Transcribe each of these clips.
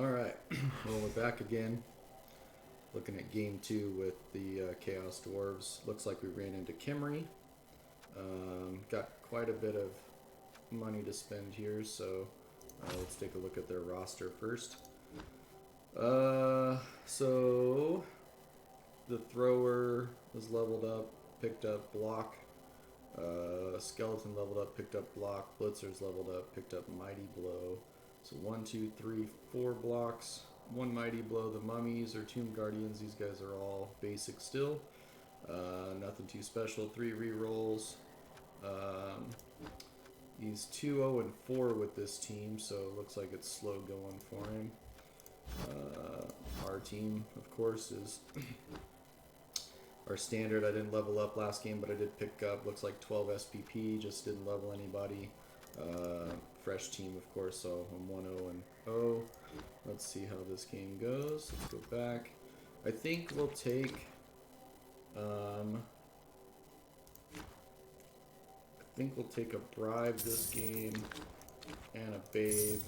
Alright, well, we're back again. Looking at game 2 with the Chaos Dwarves. Looks like we ran into Khemri. Got quite a bit of money to spend here, so let's take a look at their roster first. So the thrower was leveled up, picked up block. Skeleton leveled up, picked up block. Blitzer's leveled up, picked up mighty blow. So 1, 2, 3, 4 blocks. 1 mighty blow. The mummies or tomb guardians, these guys are all basic still. Nothing too special. 3 rerolls. He's 2-0 and 4 with this team, so it looks like it's slow going for him. Our team, of course, is our standard. I didn't level up last game, but I did pick up, looks like 12 SPP, just didn't level anybody. Fresh team, of course, so I'm 1-0 and 0. Let's see how this game goes. Let's go back. I think we'll take a bribe this game and a babe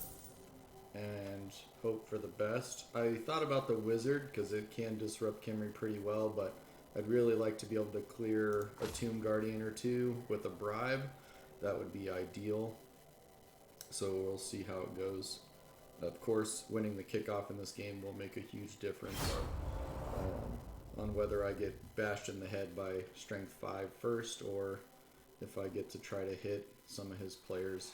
and hope for the best. I thought about the wizard because it can disrupt Khemri pretty well, but I'd really like to be able to clear a tomb guardian or two with a bribe. That would be ideal. So we'll see how it goes. Of course, winning the kickoff in this game will make a huge difference on whether I get bashed in the head by strength 5 first, or if I get to try to hit some of his players.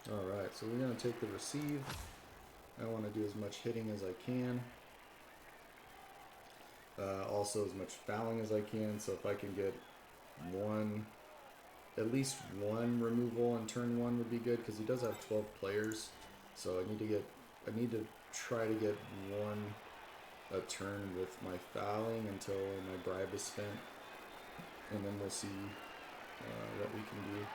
Alright, so we're going to take the receive. I want to do as much hitting as I can. Also as much fouling as I can, so if I can get at least one removal on turn 1 would be good, because he does have 12 players. So I need to try to get a turn with my fouling until my bribe is spent. And then we'll see what we can do.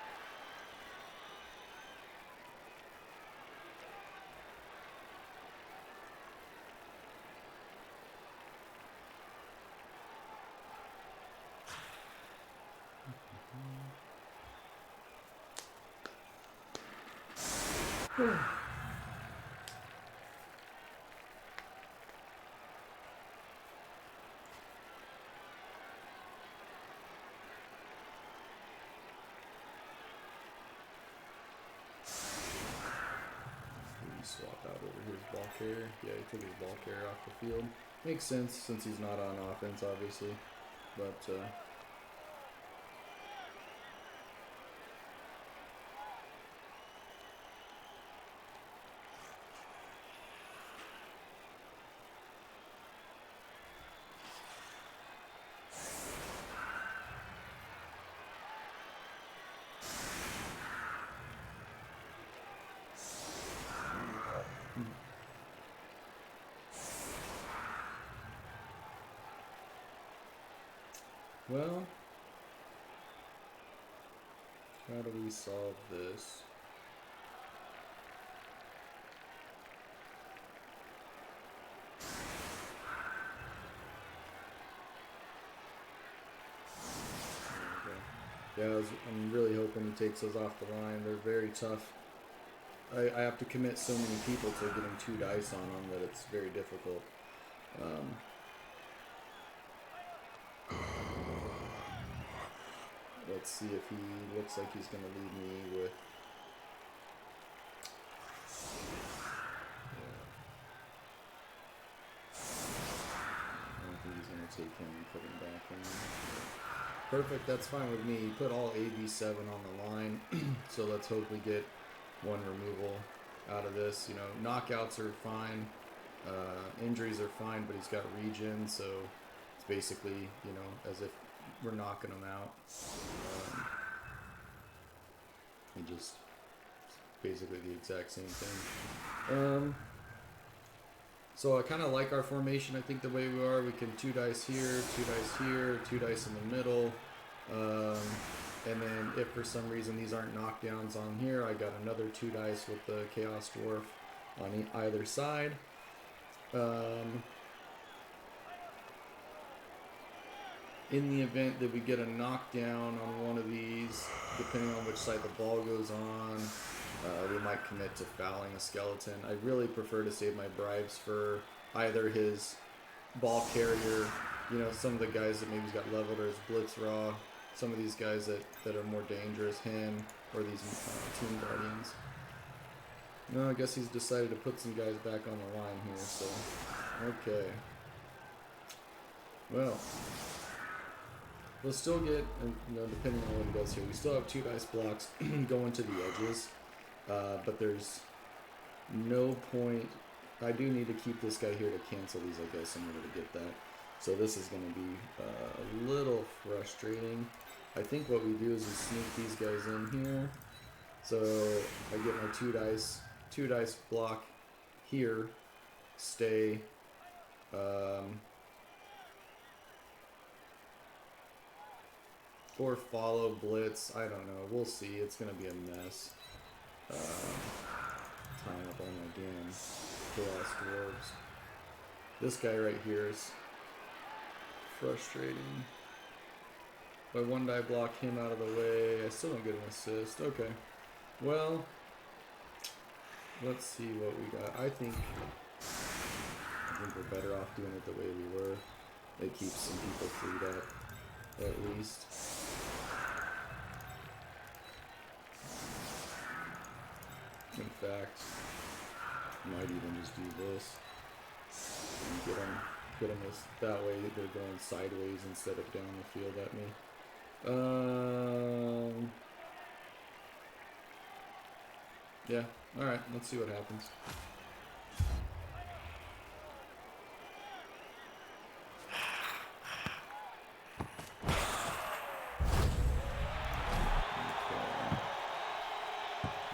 Swap out over his ball carrier. Yeah, he took his ball carrier off the field. Makes sense since he's not on offense, obviously. But well, how do we solve this? Yeah, I'm really hoping he takes those off the line. They're very tough. I have to commit so many people to getting 2 dice on them that it's very difficult. Let's see if he looks like he's going to lead me with... I don't think he's going to take him and put him back in. Perfect, that's fine with me. He put all AB7 on the line, so let's hope we get 1 removal out of this. You know, knockouts are fine, injuries are fine, but he's got regen, so it's basically, you know, as if we're knocking him out. And just basically the exact same thing. So I kind of like our formation. I think the way we are, we can 2 dice here, 2 dice here, 2 dice in the middle. And then if for some reason these aren't knockdowns on here, I got another 2 dice with the Chaos Dwarf on either side. Um, in the event that we get a knockdown on one of these, depending on which side the ball goes on, we might commit to fouling a skeleton. I really prefer to save my bribes for either his ball carrier, you know, some of the guys that maybe he's got leveled or his blitz raw, some of these guys that are more dangerous, him, or these team guardians. No, I guess he's decided to put some guys back on the line here, so, okay. Well, we'll still get, you know, depending on what he does here, we still have 2 dice blocks going to the edges, but there's no point. I do need to keep this guy here to cancel these, I guess, in order to get that. So this is going to be a little frustrating. I think what we do is we sneak these guys in here. So I get my 2 dice block here, stay, or follow blitz. I don't know. We'll see. It's going to be a mess. Tying up all my damn Chaos Dwarves. This guy right here is frustrating. By 1 die block him out of the way. I still don't get an assist. Okay. Well, let's see what we got. I think we're better off doing it the way we were. It keeps some people freed up, at least. In fact, might even just do this and get them that way. They're going sideways instead of down the field at me. Yeah. All right. Let's see what happens.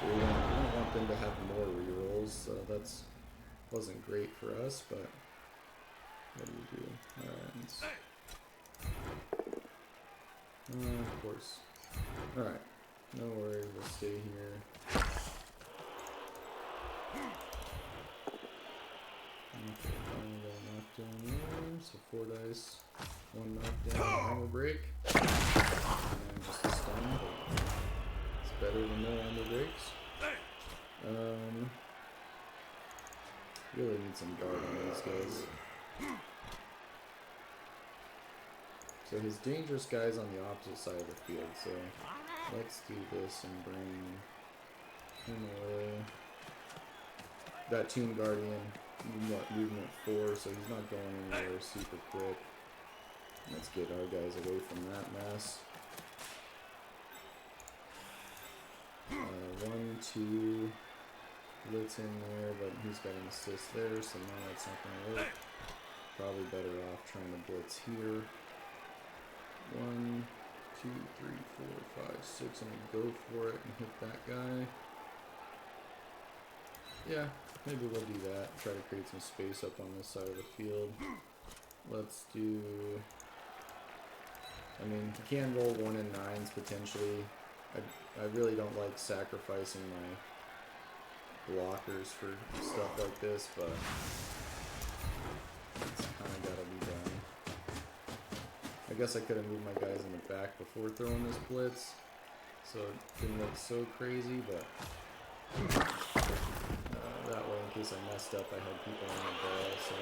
We don't want them to have more rerolls, so that's wasn't great for us, but what do you do? Alright. Of course. Alright. No worries, we'll stay here. Okay, one knockdown there, so 4 dice. 1 knockdown, armor break. And just a stun, but it's better than no armor breaks. Really need some guard on these guys. So his dangerous guy's on the opposite side of the field, so let's do this and bring him away. That Team Guardian, movement 4, so he's not going anywhere super quick. Let's get our guys away from that mess. 1, 2, blitz in there, but he's got an assist there, so now that's not going to work. Probably better off trying to blitz here. 1, 2, 3, 4, 5, 6. I'm going to go for it and hit that guy. Yeah, maybe we'll do that. Try to create some space up on this side of the field. Let's do... I mean, you can roll 1 and 9s potentially. I really don't like sacrificing my blockers for stuff like this, but it's kind of got to be done. I guess I could have moved my guys in the back before throwing this blitz, so it didn't look so crazy, but that way, in case I messed up, I had people on the ball. So,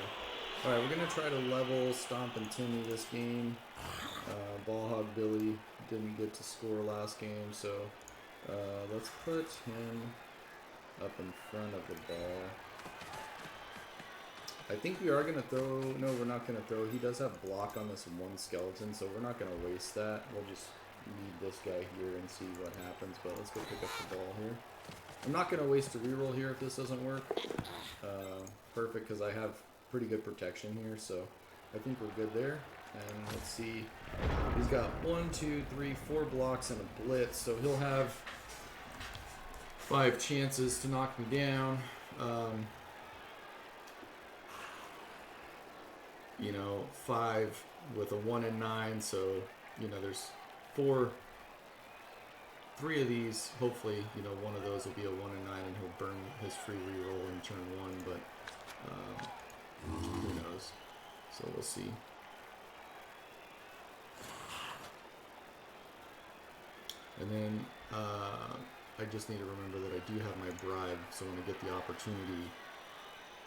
alright, we're going to try to level Stomp and Timmy this game. Ball Hog Billy didn't get to score last game, so let's put him up in front of the ball. I think we are going to throw... No, we're not going to throw. He does have block on this 1 skeleton, so we're not going to waste that. We'll just leave this guy here and see what happens, but let's go pick up the ball here. I'm not going to waste a reroll here if this doesn't work. Perfect, because I have pretty good protection here, so I think we're good there. And let's see. He's got 1, 2, 3, 4 blocks and a blitz, so he'll have 5 chances to knock me down. You know, 5 with a 1 and 9, so, you know, there's 3 of these, hopefully, you know, one of those will be a 1 and 9 and he'll burn his free reroll in turn 1, but Who knows? So we'll see. And then I just need to remember that I do have my bribe, so when I get the opportunity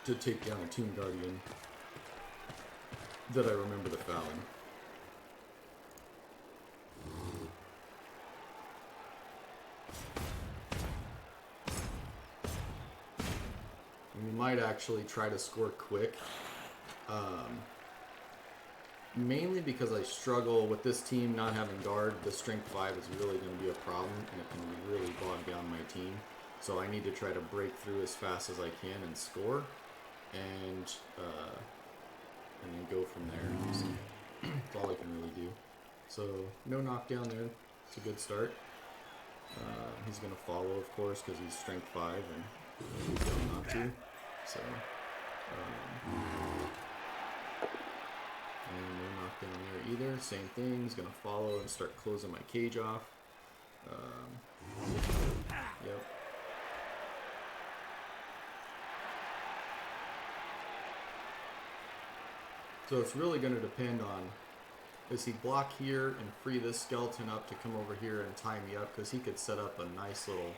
to take down a Tomb Guardian, that I remember the Fallon. We might actually try to score quick. Mainly because I struggle with this team not having guard. The strength 5 is really going to be a problem, and it can really bog down my team. So I need to try to break through as fast as I can and score, and then go from there. So that's all I can really do. So no knockdown there. It's a good start. He's going to follow, of course, because he's strength 5 and he's going not to. So. And no knockdown there either. Same thing. He's going to follow and start closing my cage off. Yep. So it's really going to depend on, does he block here and free this skeleton up to come over here and tie me up? Because he could set up a nice little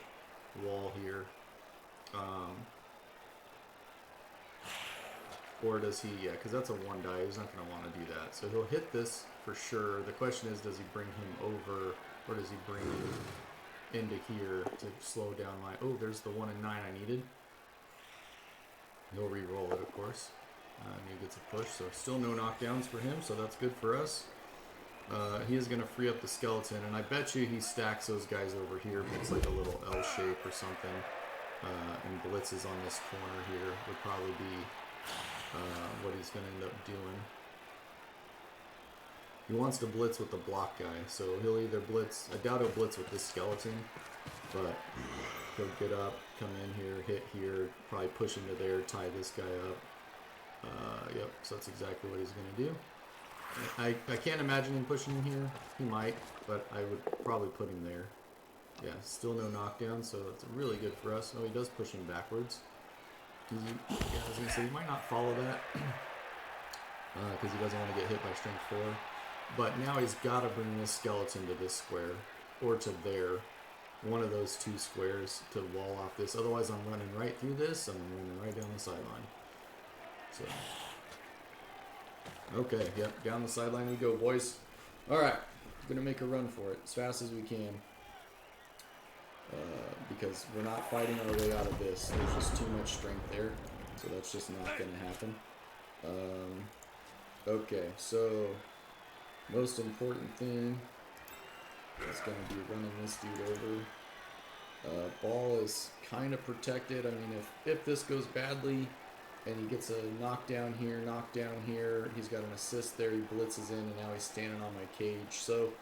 wall here. Or does he, yeah, because that's a 1 die, he's not going to want to do that. So he'll hit this for sure. The question is, does he bring him over, or does he bring him into here to slow down my, oh, there's the 1 and 9 I needed. He'll re-roll it, of course. And he gets a push, so still no knockdowns for him, so that's good for us. He is going to free up the skeleton, and I bet you he stacks those guys over here, makes like a little L shape or something, and blitzes on this corner here would probably be what he's going to end up doing. He wants to blitz with the block guy, so he'll either blitz, I doubt he'll blitz with this skeleton, but he'll get up, come in here, hit here, probably push into there, tie this guy up. Yep, so that's exactly what he's going to do. I can't imagine him pushing in here. He might, but I would probably put him there. Yeah, still no knockdown, so it's really good for us. Oh, he does push him backwards. Yeah, I was going to say, he might not follow that because he doesn't want to get hit by strength 4. But now he's got to bring this skeleton to this square, or to there. One of those 2 squares to wall off this. Otherwise, I'm running right through this, and I'm running right down the sideline. So, okay, yep, down the sideline we go, boys. Alright, gonna make a run for it as fast as we can. Because we're not fighting our way out of this. There's just too much strength there. So that's just not gonna happen. Okay, so most important thing is gonna be running this dude over. Ball is kind of protected. I mean, if this goes badly, and he gets a knockdown here, he's got an assist there, he blitzes in, and now he's standing on my cage. So,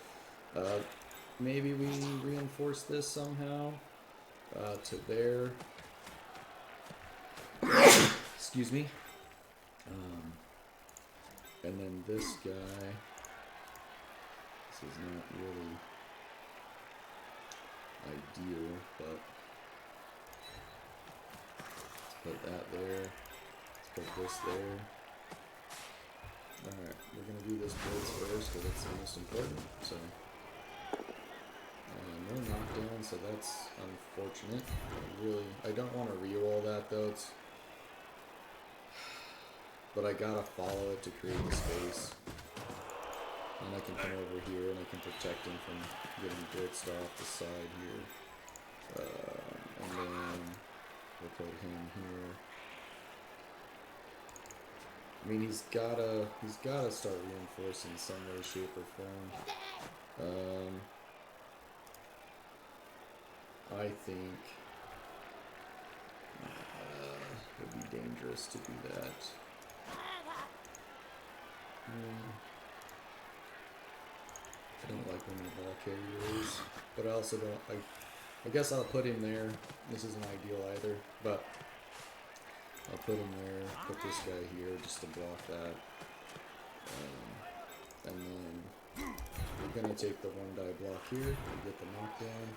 maybe we reinforce this somehow, to there. Excuse me. And then this guy, this is not really ideal, but let's put that there. Put this there. Alright, we're going to do this blitz first because it's the most important. So, no knockdown, so that's unfortunate. I don't want to re-roll that though. But I gotta follow it to create the space. And I can come over here and I can protect him from getting blitzed off the side here. And then we'll put him here. I mean, he's gotta start reinforcing some way, shape, or form. I think it would be dangerous to do that. I don't like when the ball carrier is, but I also don't. I guess I'll put him there. This isn't ideal either, but I'll put him there, put this guy here just to block that. And then we're going to take the 1 die block here and get the knockdown.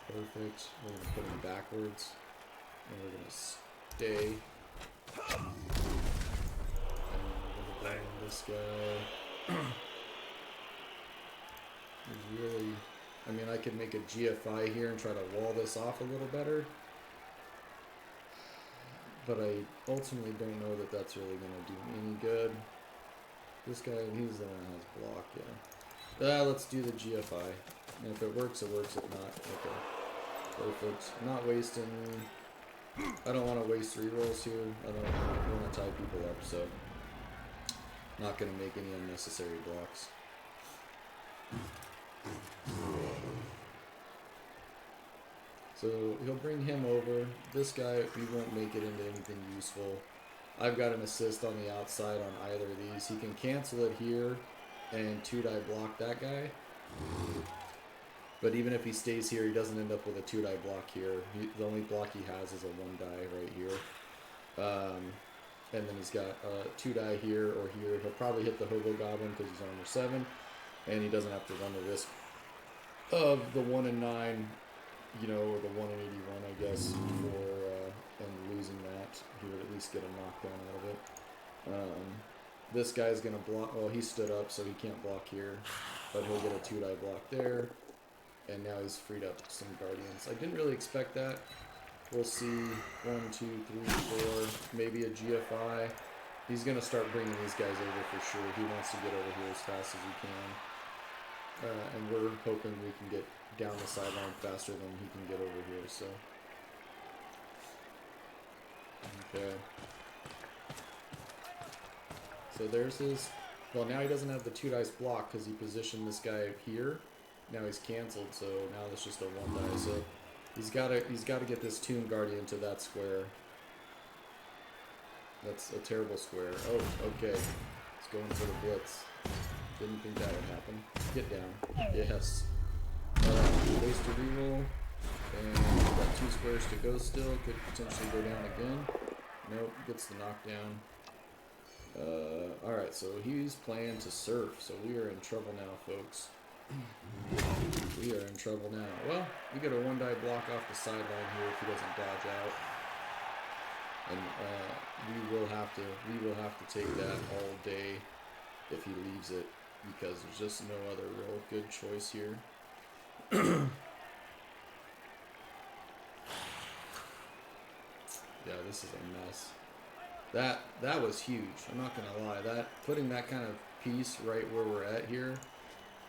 Perfect. We're going to put him backwards. And we're going to stay. And this guy is really... I mean, I could make a GFI here and try to wall this off a little better. But I ultimately don't know that that's really going to do me any good. This guy, he's the one that has block, yeah. Let's do the GFI. And if it works, it works. If not, okay. Perfect. Not wasting... I don't want to waste rerolls here. I don't want to tie people up, so... Not going to make any unnecessary blocks. So he'll bring him over. This guy, we won't make it into anything useful. I've got an assist on the outside on either of these. He can cancel it here and 2-die block that guy. But even if he stays here, he doesn't end up with a 2-die block here. The only block he has is a 1-die right here. And then he's got a 2-die here or here. He'll probably hit the Hobo Goblin because he's armor 7. And he doesn't have to run the risk of the 1 in 9, you know, or the 1 in 81, I guess, and losing that. He would at least get a knockdown out of it. This guy's going to block. Well, he stood up, so he can't block here. But he'll get a 2-die block there. And now he's freed up some Guardians. I didn't really expect that. We'll see 1, 2, 3, 4, maybe a GFI. He's going to start bringing these guys over for sure. He wants to get over here as fast as he can. And we're hoping we can get down the sideline faster than he can get over here, so. Okay. So there's his, well, now he doesn't have the 2-dice block because he positioned this guy here. Now he's canceled, so now it's just a 1-die. So he's gotta get this Tomb Guardian to that square. That's a terrible square. Oh, okay. He's going for the blitz. Didn't think that would happen. Get down. Yes. Waste a reroll. And got 2 squares to go still. Could potentially go down again. Nope. Gets the knockdown. Alright, so he's playing to surf. So we are in trouble now, folks. We are in trouble now. Well, we get a 1-die block off the sideline here if he doesn't dodge out. And we will have to take that all day if he leaves it, because there's just no other real good choice here. Yeah, this is a mess. That was huge. I'm not gonna lie. Putting that kind of piece right where we're at here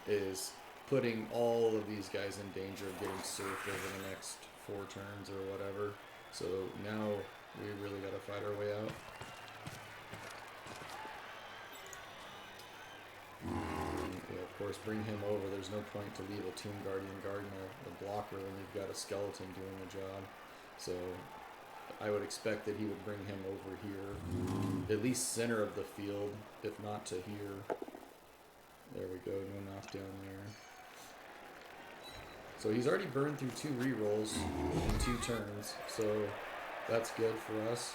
is putting all of these guys in danger of getting surfed over the next 4 turns or whatever. So now we really got to fight our way out. Yeah, of course, bring him over. There's no point to leave a Tomb Guardian guarding a blocker when you've got a skeleton doing the job. So I would expect that he would bring him over here, at least center of the field, if not to here. There we go, no knockdown there. So he's already burned through 2 rerolls in 2 turns, so that's good for us.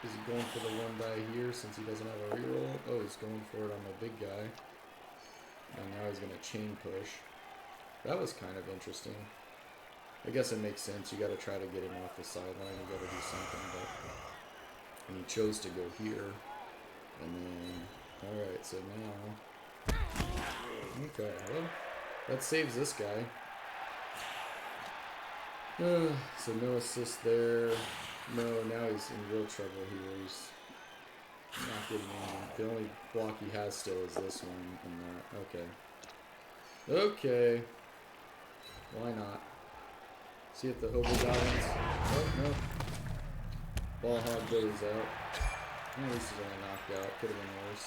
Is he going for the 1-die here since he doesn't have a reroll? Oh, he's going for it on the big guy. And now he's going to chain push. That was kind of interesting. I guess it makes sense. You got to try to get him off the sideline. You got to do something. But... And he chose to go here. And then... Alright, so now... Okay, well, that saves this guy. So no assist there. No, now he's in real trouble here. He's not getting in. The only block he has still is this one and that. Okay. Okay. Why not? See if the Hobo Goblins... Oh, no. Ball Hog goes out. At least he's only knocked out. Could have been worse.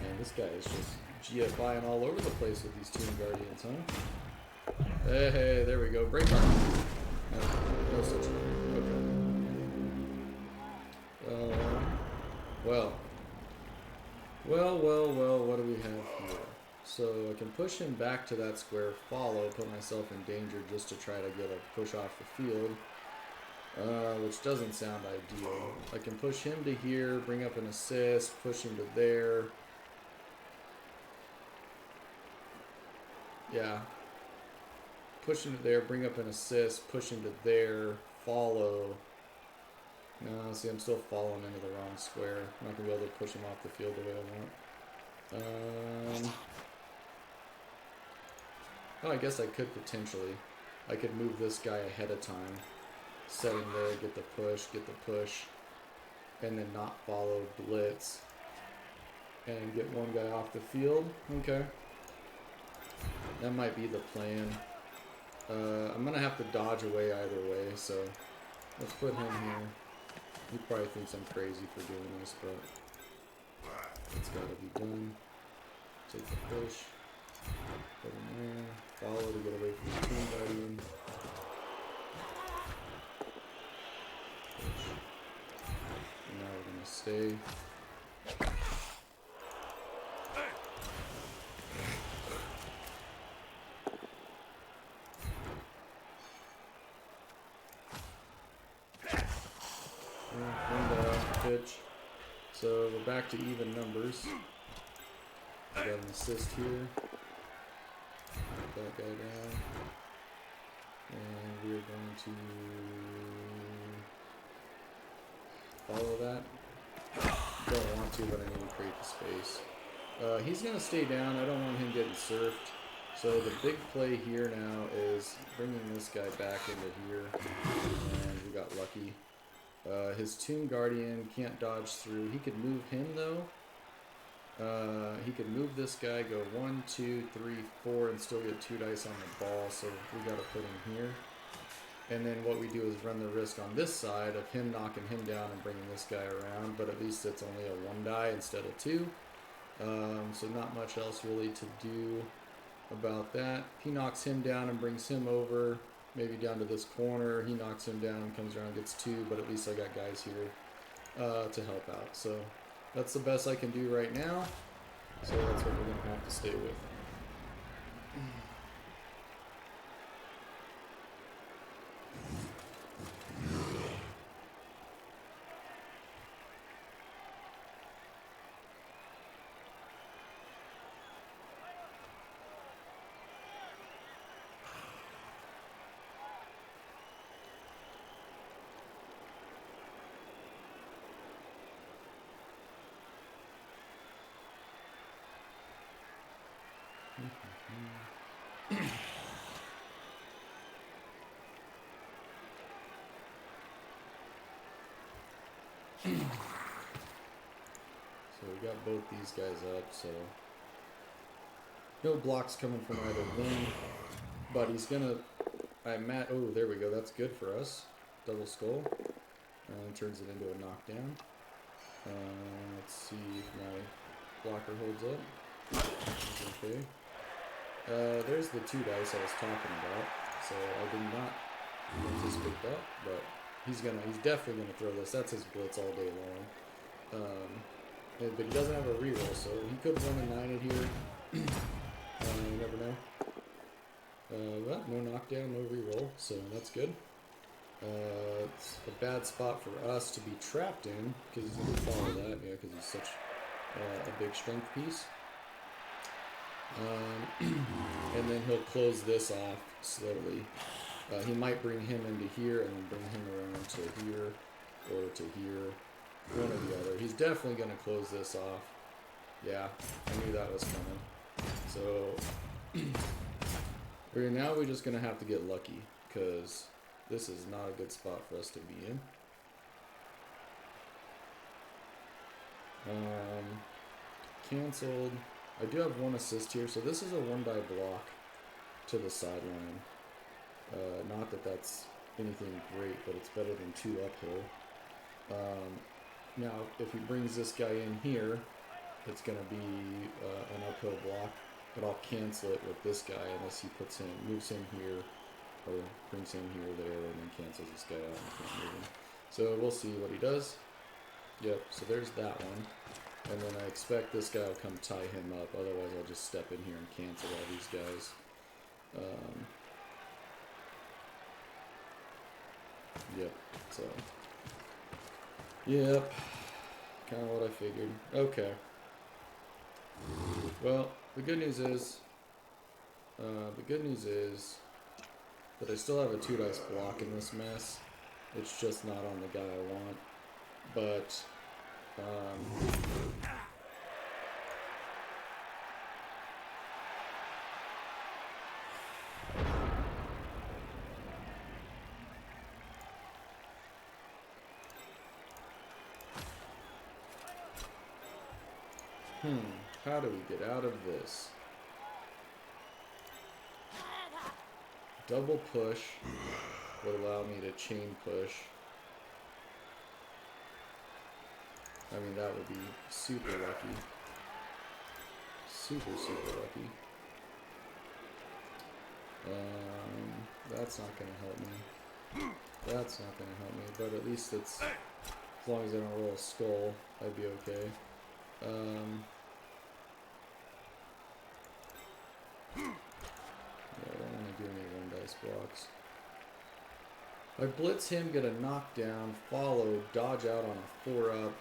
Man, this guy is just GFIing all over the place with these Tomb Guardians, huh? Hey, there we go. Break arm. No such thing. Okay. Well, what do we have here? So I can push him back to that square, follow, put myself in danger just to try to get a push off the field. which doesn't sound ideal. I can push him to here, bring up an assist, push him to there. Yeah. Push him to there, bring up an assist, push him to there, follow. No, see, I'm still falling into the wrong square. I'm not going to be able to push him off the field the way I want. Oh, I guess I could potentially. I could move this guy ahead of time. Set him there, get the push, and then not follow blitz. And get one guy off the field. Okay. That might be the plan. I'm going to have to dodge away either way, so let's put him here. He probably thinks I'm crazy for doing this, but it's got to be done. Take the push. Put him there. Follow to get away from the team guardian. Push. And now we're going to stay. Pitch. So we're back to even numbers. I got an assist here. Put that guy down. And we're going to follow that. Don't want to, but I need to create the space. He's going to stay down. I don't want him getting surfed. So the big play here now is bringing this guy back into here. And we got lucky. His Tomb Guardian can't dodge through. He could move him though. He could move this guy, go 1, 2, 3, 4, and still get 2 dice on the ball. So we gotta put him here. And then what we do is run the risk on this side of him knocking him down and bringing this guy around. But at least it's only a 1 die instead of 2. So not much else really to do about that. He knocks him down and brings him over. Maybe down to this corner, he knocks him down, comes around, gets 2, but at least I got guys here to help out. So that's the best I can do right now. So that's what we're going to have to stay with. So we got both these guys up, so no blocks coming from either wing, but he's gonna, oh, there we go, that's good for us. Double skull, turns it into a knockdown. Let's see if my blocker holds up. Okay. There's the 2 dice I was talking about, so I did not anticipate that, but he's definitely gonna throw this. That's his blitz all day long. But he doesn't have a reroll, so he could run a 9 in here. You never know. But no knockdown, no reroll, so that's good. It's a bad spot for us to be trapped in, because he's going to follow that, yeah, because he's such a big strength piece. And then he'll close this off slowly. He might bring him into here and then bring him around to here or to here. One or the other. He's definitely going to close this off. Yeah, I knew that was coming. So now we're just going to have to get lucky, because this is not a good spot for us to be in. Cancelled. I do have 1 assist here, so this is a 1 die block to the sideline. Not that that's anything great, but it's better than 2 uphill. Now, if he brings this guy in here, it's going to be an uphill block, but I'll cancel it with this guy unless he moves him here, or brings him here, there, and then cancels this guy out and can't move him. So we'll see what he does. Yep, so there's that one. And then I expect this guy will come tie him up, otherwise I'll just step in here and cancel all these guys. Yep. So. Yep. Kind of what I figured. Okay. Well, the good news is that I still have a 2 dice block in this mess. It's just not on the guy I want. But how do we get out of this? Double push would allow me to chain push. I mean, that would be super lucky. Super, super lucky. That's not going to help me. That's not going to help me, but at least it's, as long as I don't roll a skull, I'd be okay. Yeah, I don't want to do any 1 dice blocks. I blitz him, get a knockdown, follow, dodge out on a 4-up.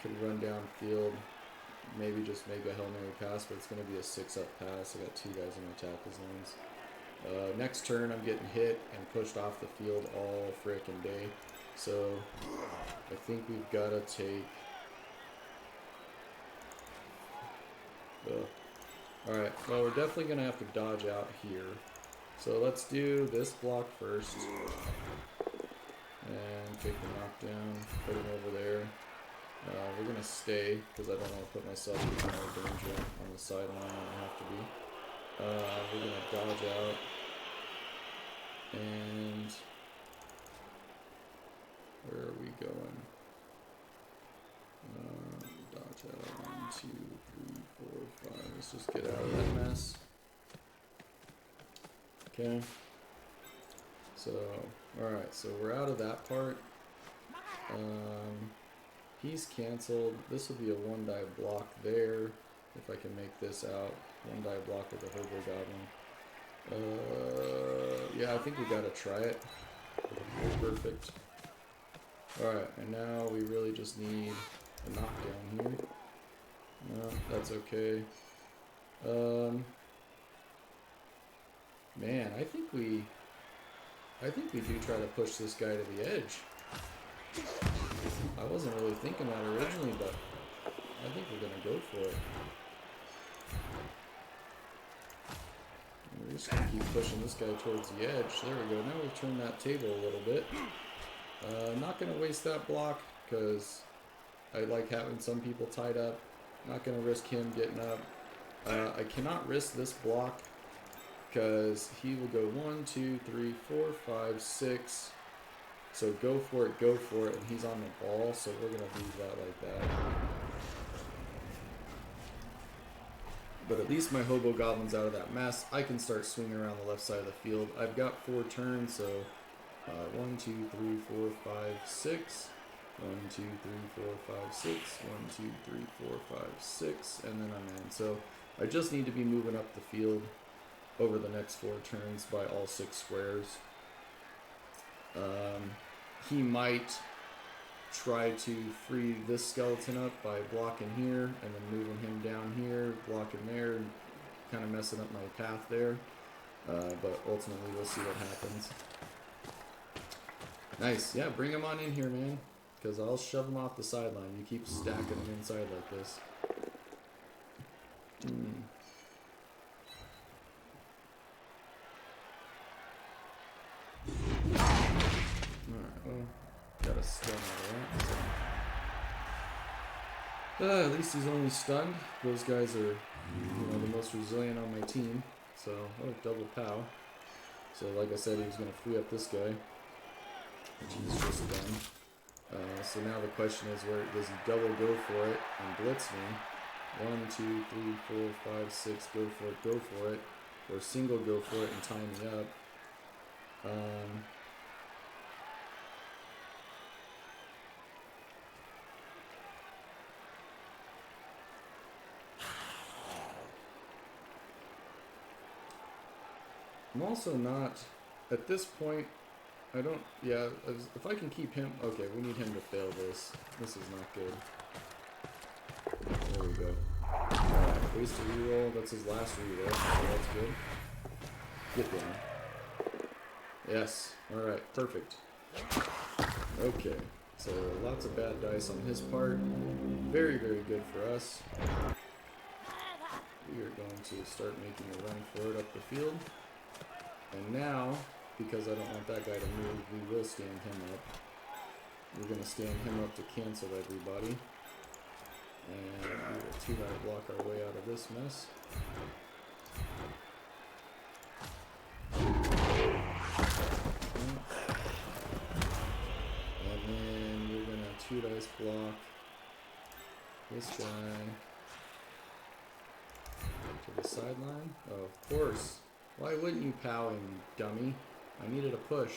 Could run downfield, maybe just make a Hail Mary pass, but it's going to be a 6-up pass. I got 2 guys in my tackle zones. Next turn, I'm getting hit and pushed off the field all frickin' day. So, I think we've got to take... Alright, well, we're definitely going to have to dodge out here. So, let's do this block first. And take the knockdown, put him over there. We're going to stay, because I don't want to put myself in more danger on the sideline when I have to be. We're going to dodge out. And where are we going? Dodge out. 1, 2, 3, 4, 5. Let's just get out of that mess. Okay. So, alright, so we're out of that part. He's canceled. This will be a 1-die block there, if I can make this out. 1-die block with a Hobo Goblin. Yeah, I think we gotta try it. Perfect. Alright, and now we really just need a knockdown here. No, that's okay. Man, I think we do try to push this guy to the edge. I wasn't really thinking that originally, but I think we're gonna go for it. We're just gonna keep pushing this guy towards the edge. There we go. Now we've turned that table a little bit. Not gonna waste that block because I like having some people tied up. Not gonna risk him getting up. I cannot risk this block because he will go 1, 2, 3, 4, 5, 6. So go for it, and he's on the ball, so we're going to leave that like that. But at least my Hobo Goblin's out of that mess. I can start swinging around the left side of the field. I've got 4 turns, so 1, 2, 3, 4, 5, 6. 1, 2, 3, 4, 5, 6. 1, 2, 3, 4, 5, 6. And then I'm in. So I just need to be moving up the field over the next 4 turns by all 6 squares. He might try to free this skeleton up by blocking here and then moving him down here, blocking there, and kind of messing up my path there. But ultimately, we'll see what happens. Nice. Yeah, bring him on in here, man. Because I'll shove him off the sideline. You keep stacking him inside like this. Got a stun out of that. At least he's only stunned. Those guys are, the most resilient on my team. So, double pow. So, like I said, he was going to free up this guy, which he's just done. So now the question is, where does he double go for it and blitz me? 1, 2, 3, 4, 5, 6. Go for it, or single go for it and tie me up. I'm also not, at this point, I don't, yeah, if I can keep him, okay, we need him to fail this. This is not good. There we go. Alright, waste a reroll. That's his last reroll, so that's good. Get down. Yes. Alright, perfect. Okay, so lots of bad dice on his part. Very, very good for us. We are going to start making a run for it up the field. And now, because I don't want that guy to move, we will stand him up. We're going to stand him up to cancel everybody. And we will 2-die block our way out of this mess. And then we're going to 2-dice block this guy to the sideline. Oh, of course. Why wouldn't you pow him, you dummy? I needed a push.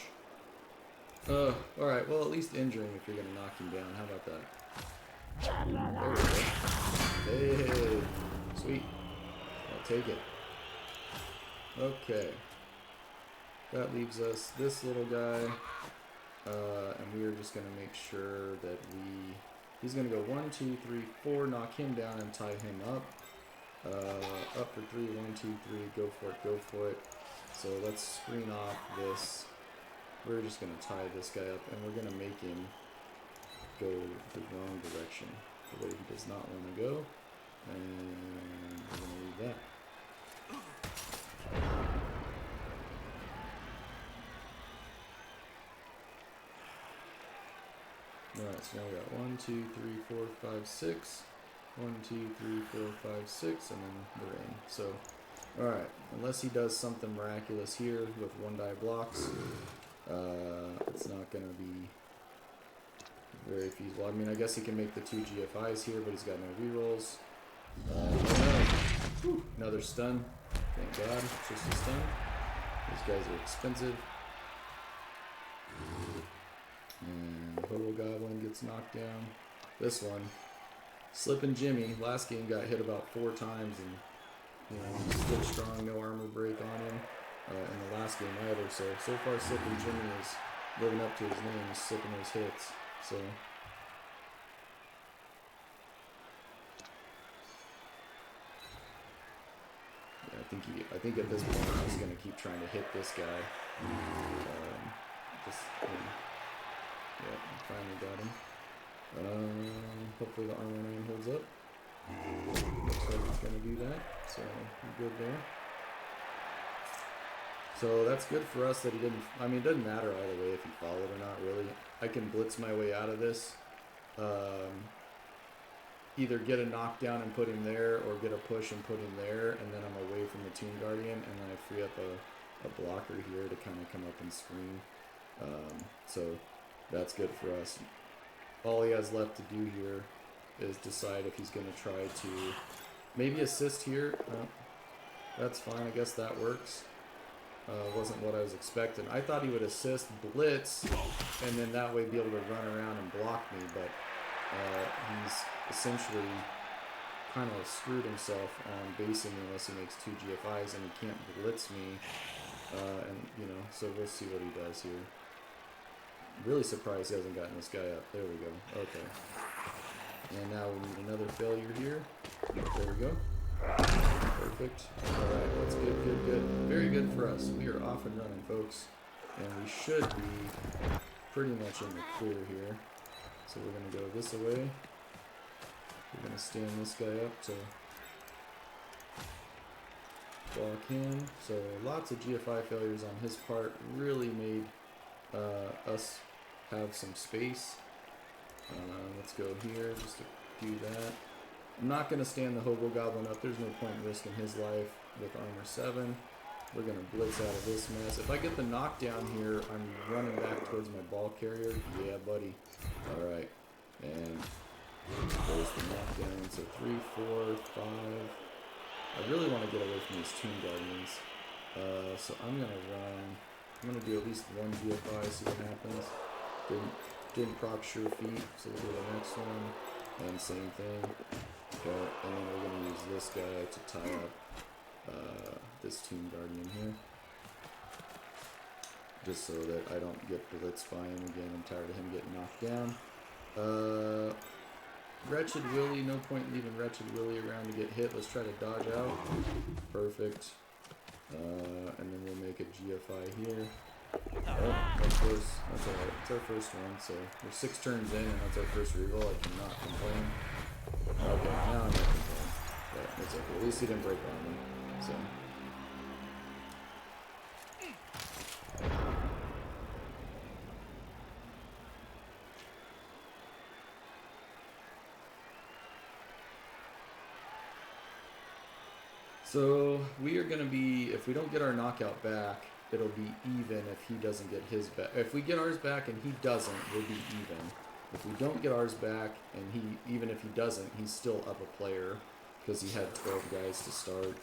Alright, well at least injuring if you're gonna knock him down. How about that? There we go. Hey, sweet. I'll take it. Okay. That leaves us this little guy. And we are just gonna make sure that he's gonna go 1, 2, 3, 4, knock him down and tie him up. Up for 3, 1, 2, 3, go for it, go for it. So let's screen off this. We're just going to tie this guy up and we're going to make him go the wrong direction, the way he does not want to go. And we're going to leave that. Alright, so now we got 1, 2, 3, 4, 5, 6. 1, 2, 3, 4, 5, 6, and then we're in. So, alright, unless he does something miraculous here with 1-die blocks, it's not going to be very feasible. I mean, I guess he can make the 2 GFIs here, but he's got no rerolls. Another stun. Thank God, just a stun. These guys are expensive. And RogueGoblin gets knocked down. This one. Slippin' Jimmy, last game got hit about 4 times and, you know, stood strong, no armor break on him in the last game either. So far Slippin' Jimmy is living up to his name, he's slipping those hits. So, yeah, I think at this point he's going to keep trying to hit this guy. Yeah, finally got him. Hopefully the armor 9 holds up. Looks like it's going to do that, so we're good there. So that's good for us that he didn't, I mean, it doesn't matter either way if he followed or not, really. I can blitz my way out of this. Either get a knockdown and put him there, or get a push and put him there, and then I'm away from the Tomb Guardian, and then I free up a blocker here to kind of come up and screen. So that's good for us. All he has left to do here is decide if he's going to try to maybe assist here. That's fine. I guess that works. Wasn't what I was expecting. I thought he would assist blitz and then that way be able to run around and block me, but he's essentially kind of screwed himself on basing me unless he makes 2 GFIs, and he can't blitz me. And, you know, so we'll see what he does here. Really surprised he hasn't gotten this guy up. There we go. Okay. And now we need another failure here. There we go. Perfect. Alright, that's good, good, good. Very good for us. We are off and running, folks. And we should be pretty much in the clear here. So we're going to go this way. We're going to stand this guy up to block him. So lots of GFI failures on his part. Really made us have some space. Let's go here just to do that. I'm not going to stand the RogueGoblin up. There's no point in risking his life with armor 7. We're going to blitz out of this mess. If I get the knockdown here, I'm running back towards my ball carrier. Yeah, buddy. Alright. And there's the knockdown. So 3, 4, 5. I really want to get away from these Tomb Guardians. So I'm going to run. I'm going to do at least 1 GFI, see what happens. Didn't proc sure feet, so we'll do the next one. And same thing. Okay, and then we're going to use this guy to tie up this Tomb Guardian here. just so that I don't get blitzed by him again. I'm tired of him getting knocked down. Wretched Willy, no point leaving Wretched Willy around to get hit. Let's try to dodge out. Perfect. And then we'll make a GFI here. Oh, that's close. That's alright. It's our first one, so we're 6 turns in, and that's our first reroll. I cannot complain. Okay, now I'm not complaining. But it's okay. At least he didn't break on me. So. So we are going to be, if we don't get our knockout back, it'll be even if he doesn't get his back. If we get ours back and he doesn't, we'll be even. If we don't get ours back and even if he doesn't, he's still up a player because he had 12 guys to start.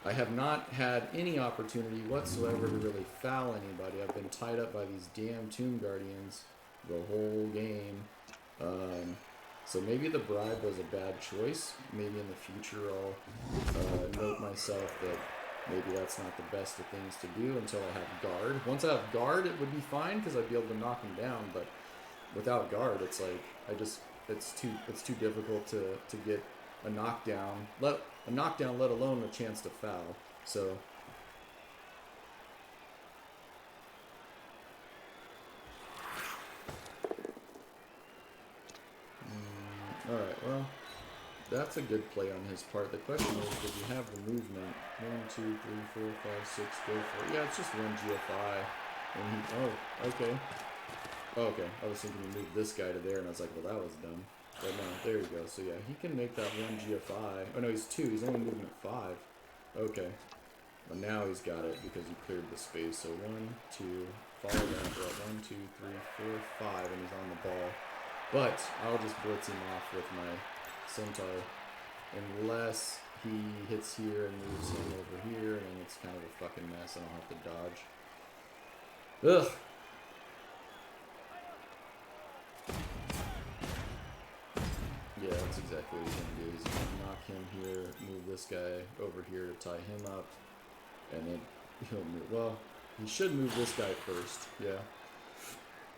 I have not had any opportunity whatsoever to really foul anybody. I've been tied up by these damn Tomb Guardians the whole game. So maybe the bribe was a bad choice. Maybe in the future I'll note myself that maybe that's not the best of things to do until I have guard. Once I have guard, it would be fine because I'd be able to knock him down. But without guard, it's like it's too difficult to get a knockdown. Let alone a chance to foul. So. Alright, well, that's a good play on his part. The question is, did you have the movement? 1, 2, 3, 4, 5, 6, go for it. Yeah, it's just one GFI. And he, oh, okay. Oh, okay, I was thinking he moved this guy to there, and I was like, well, that was dumb. But no, there you go. So yeah, he can make that one GFI. Oh no, he's 2. He's only moving at 5. Okay. Well, now he's got it because he cleared the space. So 1, 2, follow that. 1, 2, 3, 4, 5, and he's on the ball. But I'll just blitz him off with my centaur, unless he hits here and moves him over here, and it's kind of a fucking mess, and I'll have to dodge. Ugh. Yeah, that's exactly what he's gonna do. He's gonna knock him here, move this guy over here to tie him up, and then he'll move. Well, he should move this guy first. Yeah.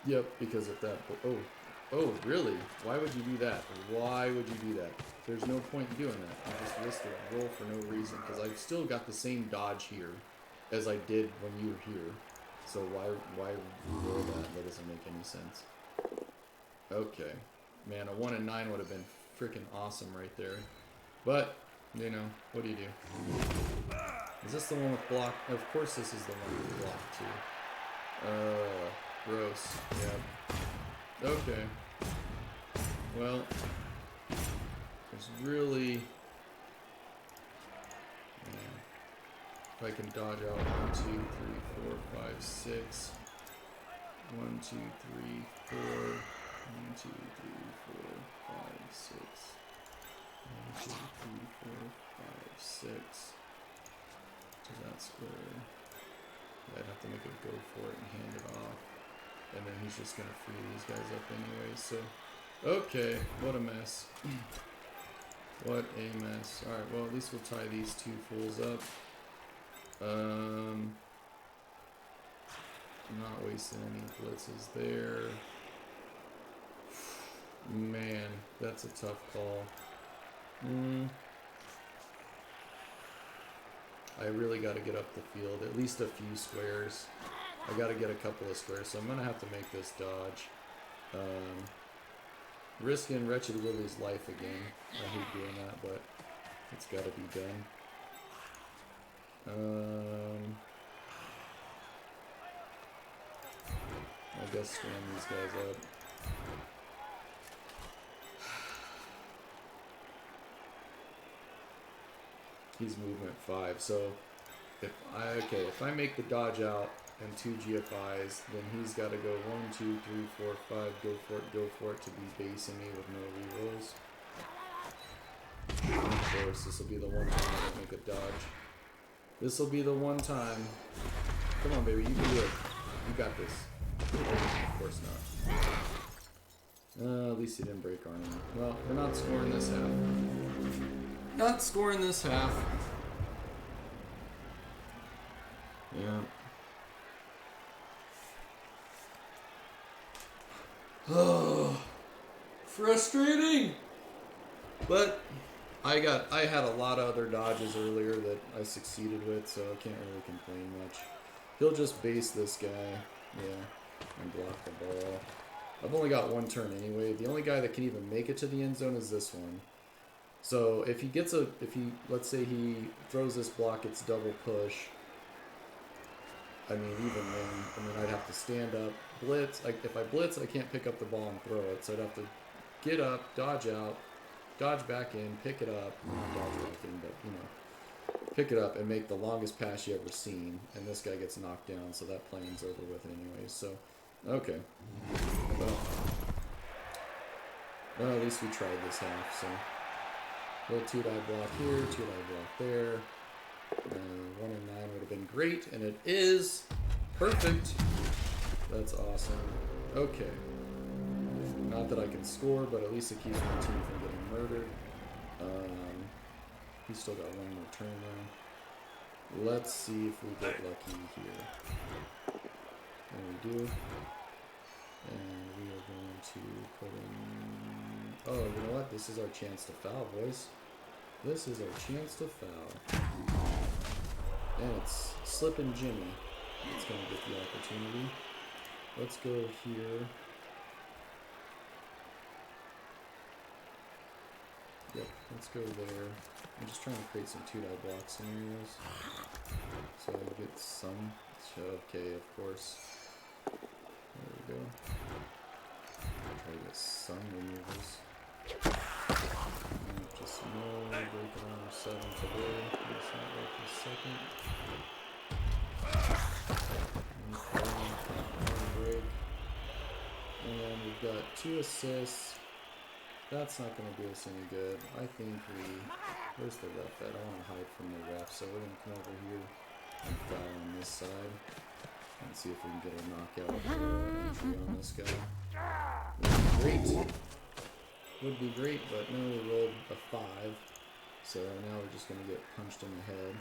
Yep, because if that. Oh, really? Why would you do that? Why would you do that? There's no point in doing that. You just risked a roll for no reason, because I've still got the same dodge here as I did when you were here. So why roll that? That doesn't make any sense. Okay. Man, a 1 and 9 would have been freaking awesome right there. But, you know, what do you do? Is this the one with block? Of course this is the one with block, too. Gross. Yep. Okay. Well, there's really, man, if I can dodge out 1, 2, 3, 4, 5, 6. 1, 2, 3, 4. 1, 2, 3, 4, 5, 6. 1, 2, 3, 4, 5, 6. To that square. I'd have to make a go for it and hand it off. And then he's just going to free these guys up anyway, so. Okay, what a mess. What a mess. Alright, well, at least we'll tie these 2 fools up. I'm not wasting any blitzes there. Man, that's a tough call. I really got to get up the field, at least a few squares. I got to get a couple of squares, so I'm going to have to make this dodge. Risking Wretched Willy's life again. I hate doing that, but it's got to be done. I guess stand these guys up. He's movement 5, so if I make the dodge out and 2 GFIs, then he's got to go 1, 2, 3, 4, 5, go for it to be basing me with no rerolls. And of course, this will be the one time I don't make a dodge. This will be the one time. Come on, baby, you can do it. You got this. Of course not. At least he didn't break armor. Well, we're not scoring this half. Not scoring this half. Yeah. Oh, frustrating. But I had a lot of other dodges earlier that I succeeded with, so I can't really complain much. He'll just base this guy, yeah, and block the ball. I've only got one turn anyway. The only guy that can even make it to the end zone is this one. So if he let's say he throws this block, it's double push. I mean, even then, I'd have to stand up, blitz. If I blitz, I can't pick up the ball and throw it, so I'd have to get up, dodge out, dodge back in, pick it up, not dodge back in, but, you know, pick it up and make the longest pass you ever seen, and this guy gets knocked down, so that plan's over with anyways, so, okay. Well, at least we tried this half, so. Little 2-die block here, 2-die block there. 1 and 9 would have been great, and it is perfect. That's awesome. Okay. Not that I can score, but at least it keeps my team from getting murdered. He's still got one more turn now. Let's see if we get lucky here. And we do. And we are going to put in... Oh, you know what? This is our chance to foul, boys. This is our chance to foul. And it's Slippin' Jimmy that's going to get the opportunity. Let's go here. Yep, let's go there. I'm just trying to create some 2-die block scenarios. So I get some. Okay, of course. There we go. Try to get some removals. Just no break it on 7 today. Let's not break the second. Break. And we've got 2 assists. That's not going to do us any good. I think where's the ref at? I want to hide from the ref, so we're going to come over here and foul on this side and see if we can get a knockout entry on this guy. Great. Would be great, but no, we rolled a 5, so now we're just going to get punched in the head.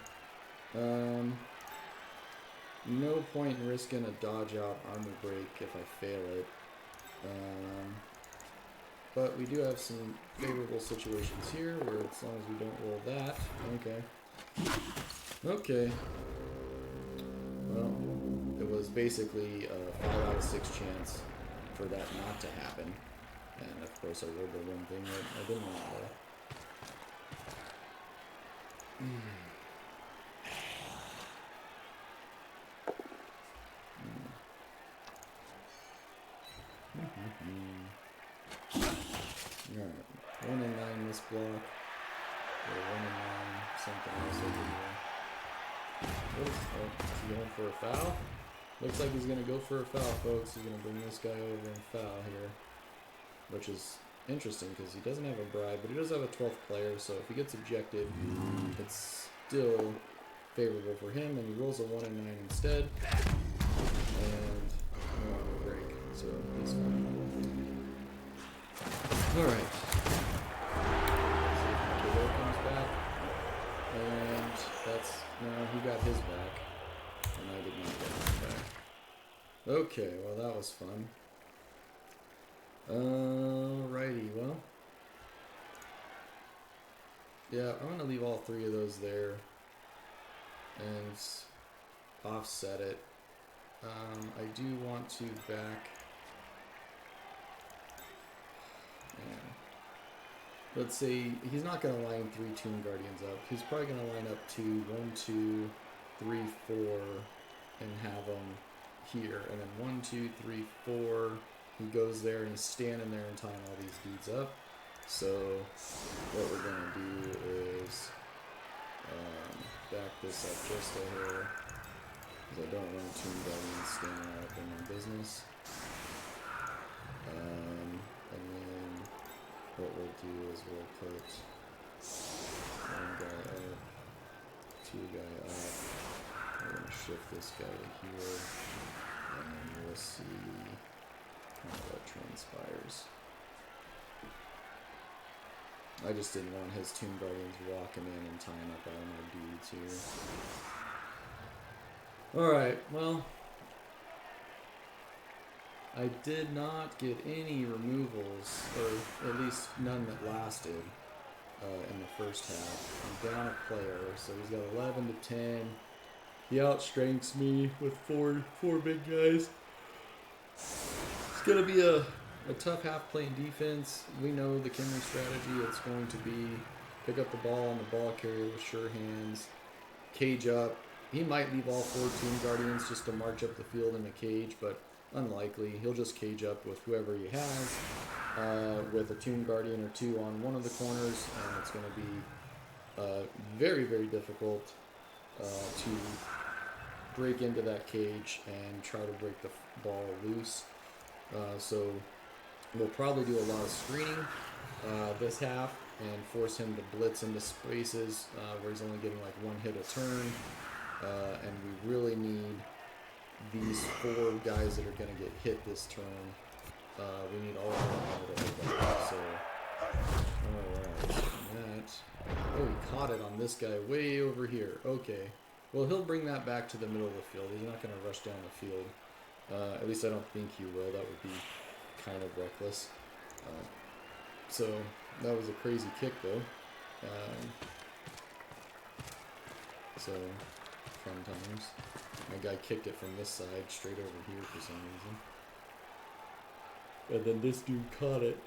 No point in risking a dodge out armor break if I fail it. But we do have some favorable situations here where as long as we don't roll that, okay. Well, it was basically a 5 out of 6 chance for that not to happen. And of course I rolled the one thing that I didn't want to roll. Alright, 1 and 9 this block. Or 1 and 9, something else over here. Is he going for a foul? Looks like he's going to go for a foul, folks. He's going to bring this guy over and foul here. Which is interesting because he doesn't have a bribe, but he does have a 12th player, so if he gets ejected, it's still favorable for him, and he rolls a 1 and 9 instead. And no armor break, so he's fine. Alright. See if my kiddo comes back. And that's... No, he got his back. And I did not get his back. Okay, well that was fun. Alrighty, well. Yeah, I'm going to leave all 3 of those there. And offset it. I do want to back... Let's say he's not going to line 3 Tomb Guardians up. He's probably going to line up 2, 1, 2, 3, 4, and have them here. And then 1, 2, 3, 4. He goes there and he's standing there and tying all these dudes up. So what we're going to do is back this up just a hair. Because I don't want Tomb Guardians standing out in my business. And then what we'll do is we'll put 1 guy up, 2 guy up. We're going to shift this guy to here. And then we'll see what transpires. I just didn't want his Tomb Guardians walking in and tying up all my dudes here. Alright, well. I did not get any removals, or at least none that lasted in the first half. I'm down a player, so he's got 11 to 10. He outstrengths me with four big guys. It's gonna be a tough half playing defense. We know the Khemri strategy. It's going to be pick up the ball on the ball carrier with sure hands, cage up. He might leave all 4 Tomb Guardians just to march up the field in a cage, but unlikely. He'll just cage up with whoever he has, with a Tomb Guardian or 2 on one of the corners, and it's going to be very, very difficult to break into that cage and try to break the ball loose. So we'll probably do a lot of screening this half and force him to blitz into spaces where he's only getting like 1 hit a turn. And we really need these 4 guys that are going to get hit this turn. We need all of them to hit that. So, alright. Oh, he caught it on this guy way over here. Okay. Well, he'll bring that back to the middle of the field. He's not going to rush down the field. At least I don't think he will. That would be kind of reckless. So, that was a crazy kick, though. So, fun times. My guy kicked it from this side straight over here for some reason. And then this dude caught it.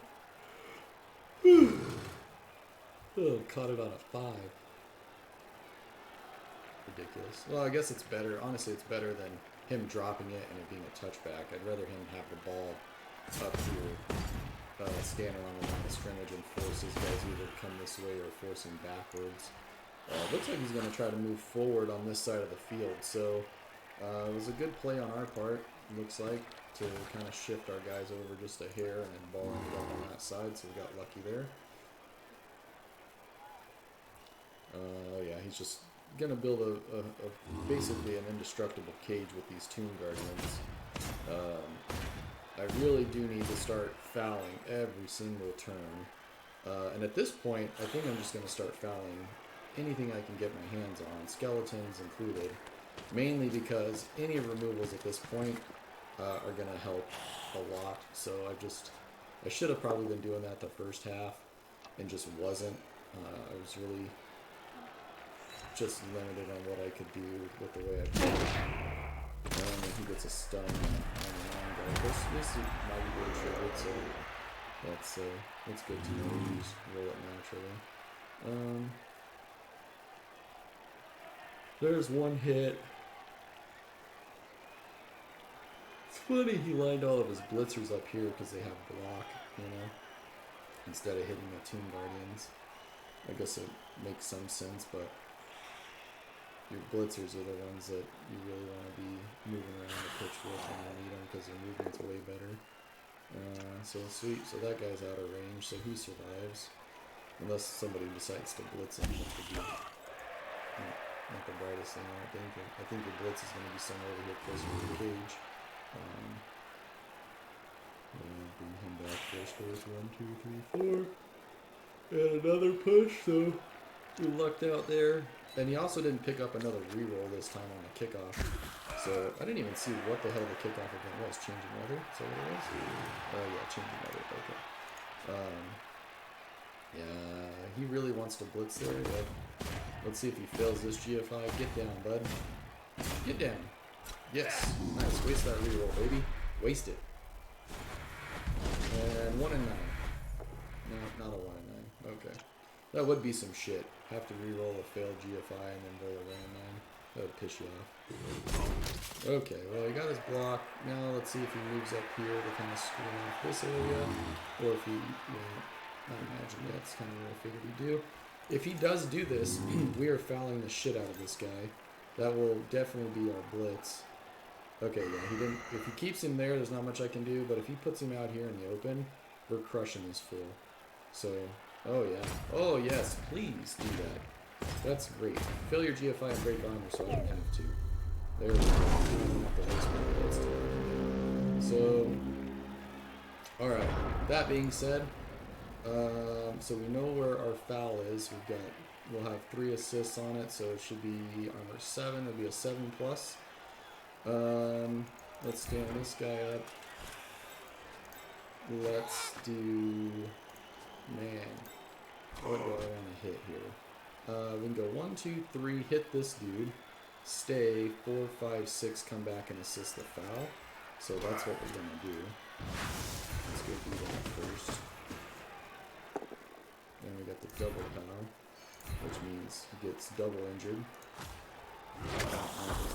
Oh, caught it on a 5. Ridiculous. Well, I guess it's better. Honestly, it's better than him dropping it and it being a touchback. I'd rather him have the ball up here, stand around the line of scrimmage and force his guys either to come this way or force him backwards. Looks like he's going to try to move forward on this side of the field. So it was a good play on our part, looks like, to kind of shift our guys over just a hair, and then ball ended up on that side, so we got lucky there. Yeah, he's just going to build a basically an indestructible cage with these Tomb Guardians. I really do need to start fouling every single turn. And at this point, I think I'm just going to start fouling anything I can get my hands on, skeletons included, mainly because any removals at this point are going to help a lot. So I should have probably been doing that the first half and just wasn't. I was really just limited on what I could do with the way I played. And he gets a stun on the long guy. This might be really triggered, so that's good to know. You just roll it naturally. There's 1 hit. It's funny he lined all of his blitzers up here because they have block, instead of hitting the Tomb Guardians. I guess it makes some sense, but your blitzers are the ones that you really want to be moving around the pitch with when you need them because their movement's way better. So sweet. So that guy's out of range, so he survives. Unless somebody decides to blitz him, that could be not the brightest thing, I don't think. I think your blitz is going to be somewhere over here closer to the cage. Bring him back first. 1, 2, 3, 4. And another push, so we lucked out there. And he also didn't pick up another reroll this time on the kickoff. So I didn't even see what the hell the kickoff event was. Changing weather? Is that what it was? Yeah, changing weather. Okay. Yeah, he really wants to blitz there. But let's see if he fails this GFI. Get down, bud. Get down. Yes. Nice. Waste that reroll, baby. Waste it. And 1 and 9. No, not a 1 and 9. Okay. That would be some shit. Have to re-roll a failed GFI and then roll a random 9. That would piss you off. Okay, well, he got his block. Now let's see if he moves up here to kind of screen off this area. Or if he, I imagine that's kind of what I figured he'd do. If he does do this, we are fouling the shit out of this guy. That will definitely be our blitz. Okay, yeah, he didn't. If he keeps him there, there's not much I can do. But if he puts him out here in the open, we're crushing this fool. So, oh yeah. Oh yes, please do that. That's great. Fill your GFI and break armor so I can have to. There we go. So, alright. That being said, so we know where our foul is. We'll have 3 assists on it, so it should be armor 7. It'll be a 7+. Let's stand this guy up. let's do, man, what do I want to hit here? We can go 1, 2, 3, hit this dude, stay, 4, 5, 6, come back and assist the foul. So that's what we're gonna do. Let's go do that first. Then we got the double foul, which means he gets double injured. It's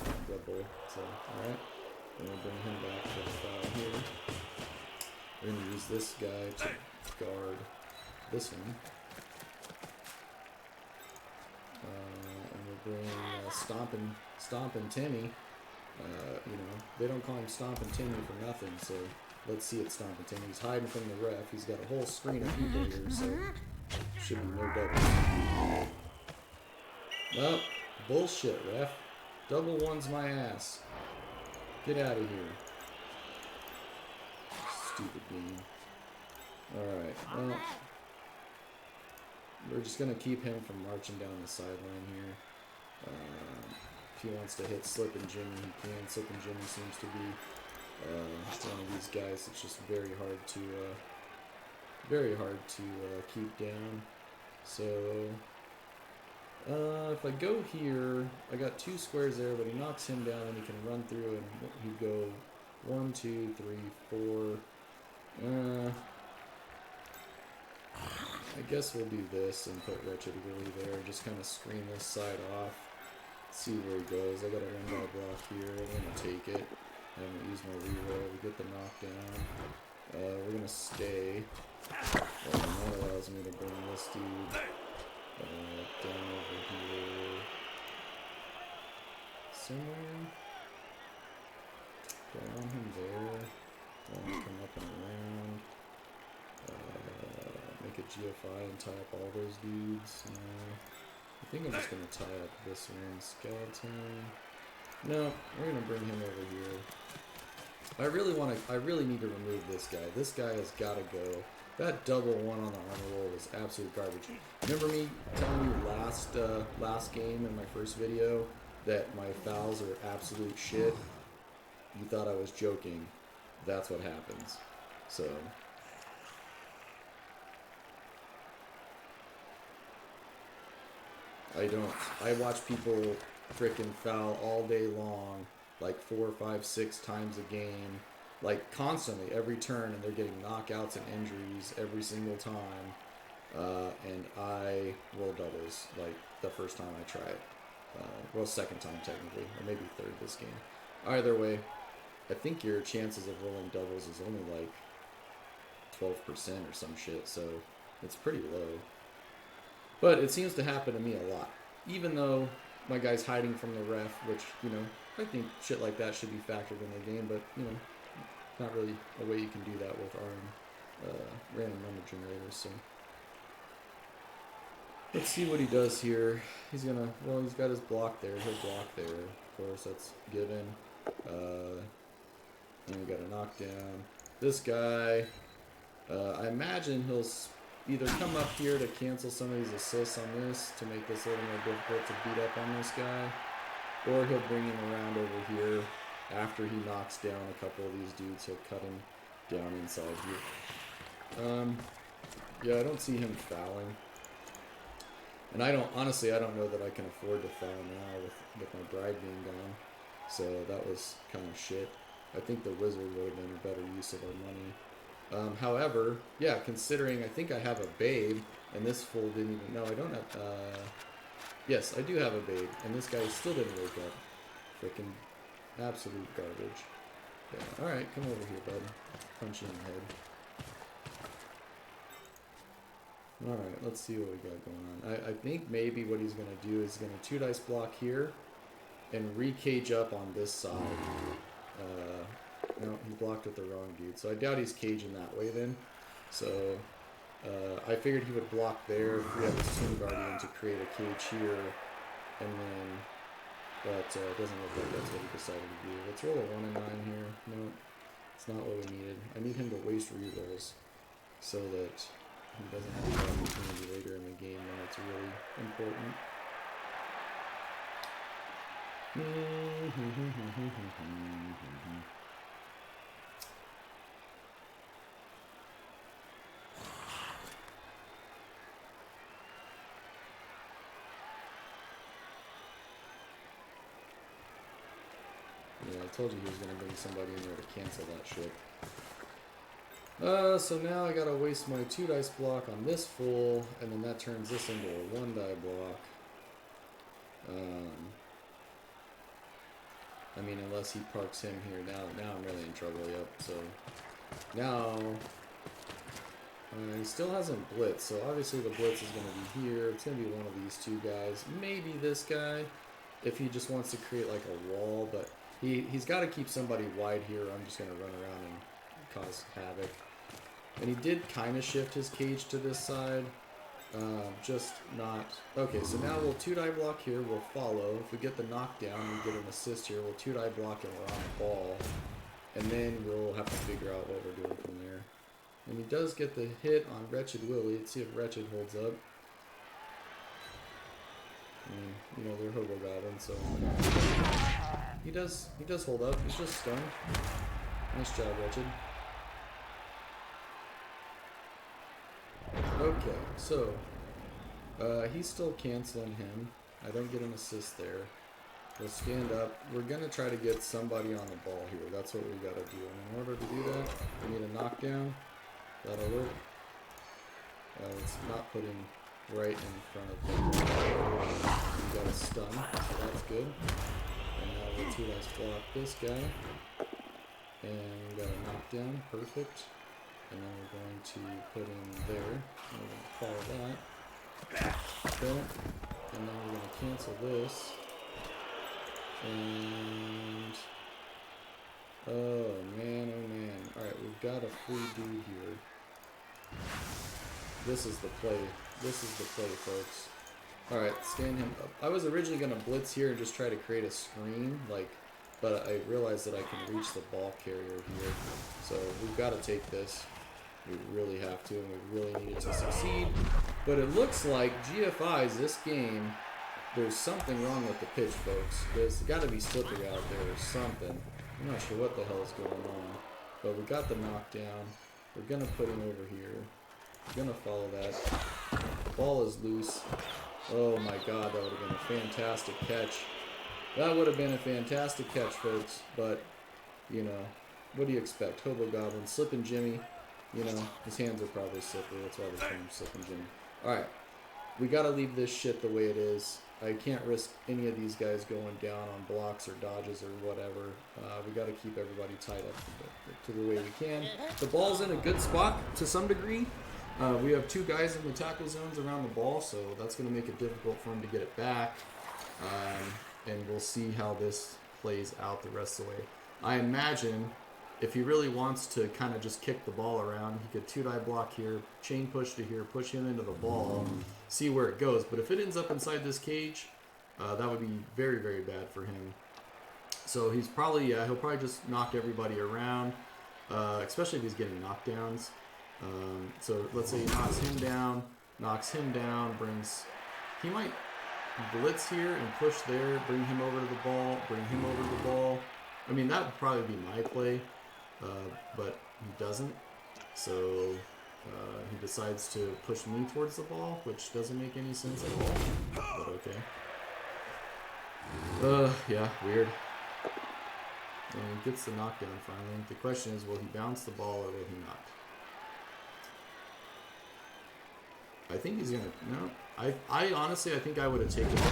not double, so alright. Then we'll bring him back to the foul here. We're gonna use this guy to guard this one. And we'll bring Stompin' Timmy. You know, they don't call him Stompin' Timmy for nothing, so let's see it Stompin' Timmy. He's hiding from the ref. He's got a whole screen of people here, so should be no double. Nope. Bullshit, ref. Double one's my ass. Get out of here. Stupid game. Alright, well, we're just going to keep him from marching down the sideline here. If he wants to hit Slip and Jimmy, he can. Slip and Jimmy seems to be one of these guys that's just very hard to keep down. So if I go here, I got 2 squares there, but he knocks him down and he can run through and he'd go 1, 2, 3, 4. I guess we'll do this and put Wretched Willy there, just kind of screen this side off. See where he goes. I got a 1-guy block here. I'm gonna take it. I'm gonna use my reroll. We get the knockdown. We're gonna stay. And that allows me to bring this dude down over here somewhere. Do I want him there? Do I want to come up and around? Make a GFI and tie up all those dudes? No. I think I'm just going to tie up this one. Skeleton. No, we're going to bring him over here. I really need to remove this guy. This guy has got to go. That double one on the armor roll was absolute garbage. Remember me telling you last game in my first video that my fouls are absolute shit? You thought I was joking. That's what happens. So I watch people frickin' foul all day long, like 4, 5, 6 times a game, like constantly, every turn, and they're getting knockouts and injuries every single time, and I roll doubles, like, the first time I try it. Well, second time, technically, or maybe third this game. Either way, I think your chances of rolling doubles is only, like, 12% or some shit, so it's pretty low. But it seems to happen to me a lot. Even though my guy's hiding from the ref, which, you know, I think shit like that should be factored in the game, but, you know, not really a way you can do that with ARM random number generators, so. Let's see what he does here. He's gonna, well, he's got his block there. He'll block there. Of course, that's given. And we got a knockdown. This guy, I imagine he'll either come up here to cancel some of these assists on this to make this a little more difficult to beat up on this guy, or he'll bring him around over here after he knocks down a couple of these dudes. He'll cut him down inside here. Yeah, I don't see him fouling, and honestly I don't know that I can afford to foul now with my bride being gone, so that was kind of shit. I think the wizard would have been a better use of our money. However, yeah, considering I think I have a babe, and this fool didn't even, no, I don't have, yes, I do have a babe, and this guy still didn't wake up. Freaking absolute garbage. Yeah, alright, come over here, bud. Punch you in the head. Alright, let's see what we got going on. I think maybe what he's going to do is going to 2-dice block here, and re-cage up on this side. No, he blocked with the wrong dude, so I doubt he's caging that way then. So I figured he would block there, free up his Tomb Guardian to create a cage here, and then, but it doesn't look like that's what he decided to do. Let's roll a 1 and 9 here. No, it's not what we needed. I need him to waste rerolls so that he doesn't have the opportunity later in the game when it's really important. Yeah, I told you he was gonna bring somebody in there to cancel that shit. So now I gotta waste my 2 dice block on this fool, and then that turns this into a 1 die block. I mean, unless he parks him here. Now I'm really in trouble, yep. So, now, he still hasn't blitzed, so obviously the blitz is going to be here. It's going to be one of these 2 guys. Maybe this guy, if he just wants to create like a wall, but he's got to keep somebody wide here. I'm just going to run around and cause havoc. And he did kind of shift his cage to this side. Just not... Okay, so now we'll 2 die block here, we'll follow. If we get the knockdown, we get an assist here, we'll 2 die block and we're on the ball. And then we'll have to figure out what we're doing from there. And he does get the hit on Wretched Willie. Let's see if Wretched holds up. I mean, you know, they're Hobo Goblins, so... He does hold up. He's just stunned. Nice job, Wretched. Okay, so he's still canceling him. I don't get an assist there. We'll stand up. We're gonna try to get somebody on the ball here. That's what we gotta do. And in order to do that, we need a knockdown. That'll work. It's not putting right in front of the ball. We got a stun, so that's good. And now we'll 2 dice block this guy. And we got a knockdown. Perfect. And then we're going to put him there. And we're going to follow that. Okay. And then we're going to cancel this. And... Oh man, oh man. Alright, we've got a free dude here. This is the play. This is the play, folks. Alright, stand him up. I was originally going to blitz here and just try to create a screen, but I realized that I can reach the ball carrier here. So we've got to take this. We really have to, and we really need it to succeed. But it looks like GFI's this game, there's something wrong with the pitch, folks. There's got to be slipping out there or something. I'm not sure what the hell is going on. But we got the knockdown. We're going to put him over here. We're going to follow that. The ball is loose. Oh my god, that would have been a fantastic catch. That would have been a fantastic catch, folks. But, you know, what do you expect? Hobo Goblin, Slippin' Jimmy. You know, his hands are probably slippery. That's why they call him Slippin' Jimmy. Alright. We gotta leave this shit the way it is. I can't risk any of these guys going down on blocks or dodges or whatever. We gotta keep everybody tied up to the way we can. The ball's in a good spot to some degree. We have 2 guys in the tackle zones around the ball, so that's gonna make it difficult for him to get it back. And we'll see how this plays out the rest of the way. I imagine if he really wants to kind of just kick the ball around, he could 2 die block here, chain push to here, push him into the ball, see where it goes. But if it ends up inside this cage, that would be very, very bad for him. So he's probably, he'll probably just knock everybody around, especially if he's getting knockdowns. So let's say he knocks him down, brings, he might blitz here and push there, bring him over to the ball, bring him over to the ball. I mean, that would probably be my play. But he doesn't, so he decides to push me towards the ball, which doesn't make any sense at all, but okay. Yeah, weird. And he gets the knockdown finally. The question is, will he bounce the ball or will he not? I think he's gonna, no. I honestly, I think I would have taken it.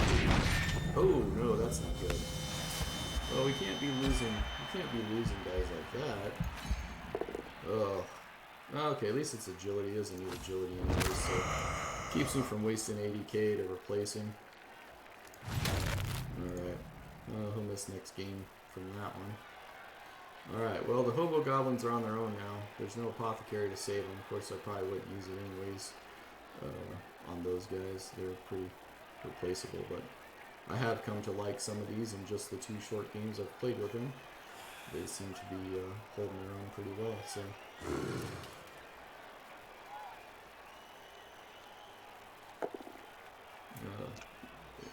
Oh, no, that's not good. Well, we can't be losing guys like that. Oh. Okay, at least it's agility. He doesn't need agility anyway, so keeps me from wasting 80k to replace him. Alright. He'll miss next game from that one. Alright, well, the Hobo Goblins are on their own now. There's no apothecary to save them. Of course, I probably wouldn't use it anyways on those guys. They're pretty replaceable, but I have come to like some of these in just the 2 short games I've played with them. They seem to be holding their own pretty well, so.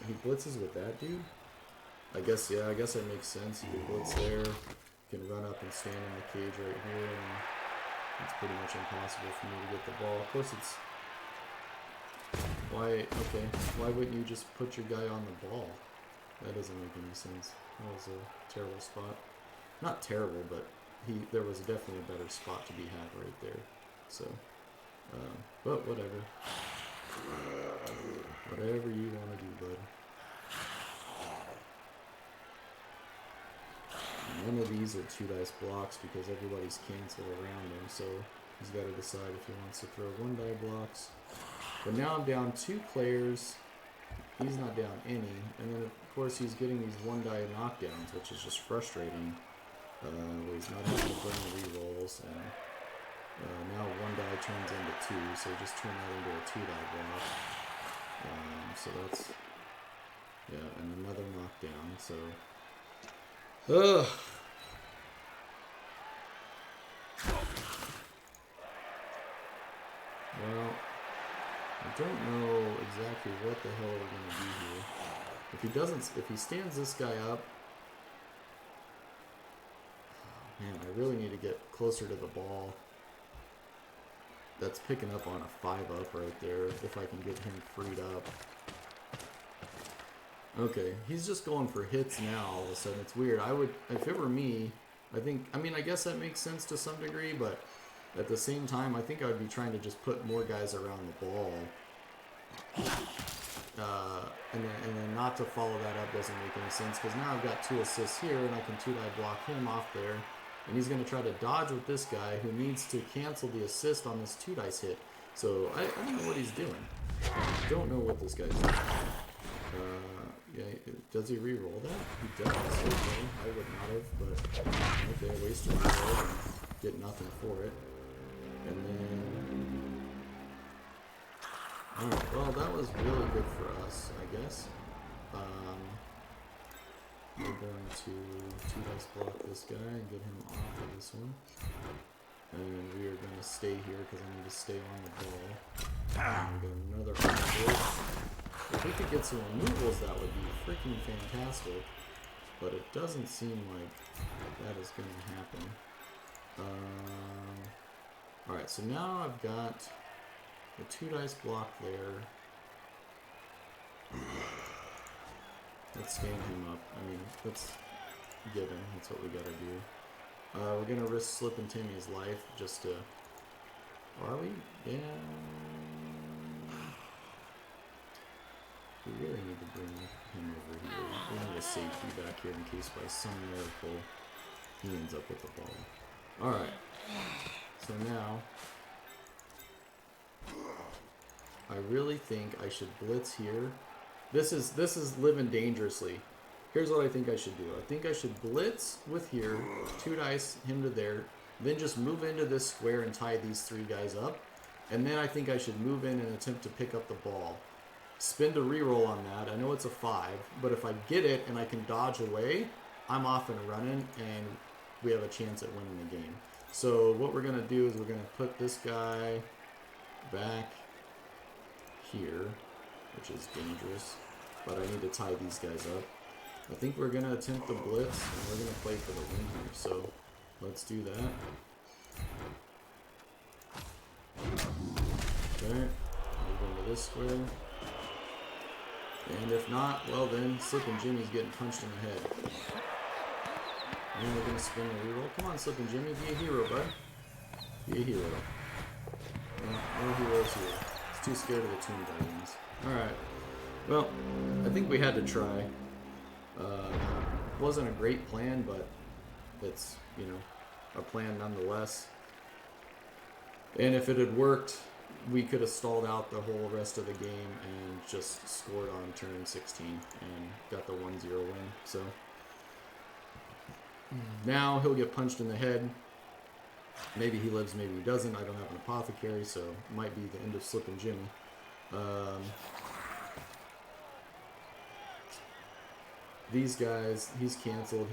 He blitzes with that dude? I guess that makes sense. You can blitz there, you can run up and stand in the cage right here, and it's pretty much impossible for me to get the ball. Of course it's... Why wouldn't you just put your guy on the ball? That doesn't make any sense. That was a terrible spot. not terrible, but there was definitely a better spot to be had right there. So, but whatever. Whatever you want to do, bud. None of these are 2 dice blocks because everybody's canceled around him, so he's got to decide if he wants to throw 1 die blocks. But now I'm down 2 players. He's not down any, and then of course he's getting these 1 die knockdowns, which is just frustrating. Where he's not able to burn the rerolls, and now 1 die turns into 2, so just turn that into a 2 die block. So that's, yeah, and another knockdown. So, ugh. Well, I don't know exactly what the hell we're gonna do here. If he stands this guy up, oh man, I really need to get closer to the ball. That's picking up on a 5-up right there, if I can get him freed up. Okay, he's just going for hits now all of a sudden. It's weird. If it were me, I guess that makes sense to some degree, but at the same time, I think I would be trying to just put more guys around the ball. And then not to follow that up doesn't make any sense, because now I've got 2 assists here, and I can 2 die block him off there. And he's going to try to dodge with this guy who needs to cancel the assist on this 2 dice hit. So I don't know what he's doing. I don't know what this guy's doing. Yeah, does he re-roll that? He does. Okay, I would not have, but okay, waste a reroll and get nothing for it. And then, alright, well that was really good for us, I guess. We're going to 2 dice block this guy and get him off of this one. And we are going to stay here because I need to stay on the ball. And we got another removal. If we could get some removals, that would be freaking fantastic. But it doesn't seem like that is going to happen. Alright, so now I've got the 2 dice block there. Let's stand him up. I mean, let's get him. That's what we gotta do. We're gonna risk slipping Timmy's life just to... Are we? Yeah. We really need to bring him over here. We need a safety back here in case by some miracle he ends up with the ball. Alright. So now... I really think I should blitz here. This is living dangerously. Here's what I think I should do. I think I should blitz with here, 2 dice, him to there, then just move into this square and tie these 3 guys up. And then I think I should move in and attempt to pick up the ball. Spend a reroll on that. I know it's a 5, but if I get it and I can dodge away, I'm off and running, and we have a chance at winning the game. So what we're going to do is we're going to put this guy back here, which is dangerous, but I need to tie these guys up. I think we're going to attempt the blitz, and we're going to play for the win here, so let's do that. Okay, move into this square. And if not, well then, Slippin' Jimmy's getting punched in the head. And we're going to spin a reroll. Come on, Slippin' Jimmy, be a hero, bud. Be a hero. No heroes here. He's too scared of the Tomb Guardians. Alright. Well, I think we had to try. Wasn't a great plan, but it's, you know, a plan nonetheless. And if it had worked, we could have stalled out the whole rest of the game and just scored on turn 16 and got the 1-0 win. So now he'll get punched in the head. Maybe he lives, maybe he doesn't. I don't have an apothecary, so it might be the end of Slippin' Jimmy. These guys, he's canceled,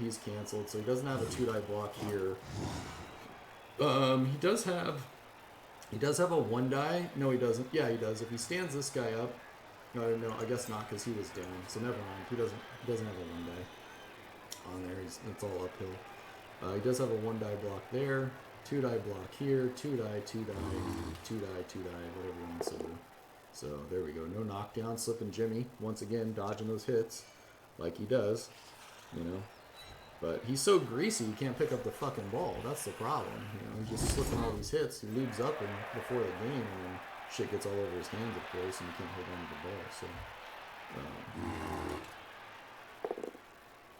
so he doesn't have a 2-die block here. He does have a 1-die. No, he doesn't. Yeah, he does. If he stands this guy up, no, I guess not, because he was down. So never mind. He doesn't have a 1-die on there. It's all uphill. He does have a 1-die block there, 2-die block here, 2-die, 2-die, 2-die, 2-die, whatever he wants to do. So there we go. No knockdown. Slippin' Jimmy once again dodging those hits like he does, you know. But he's so greasy, he can't pick up the fucking ball. That's the problem. You know, he's just slipping all these hits. He lubes up before the game, and then shit gets all over his hands, of course, and he can't hold on to the ball. So,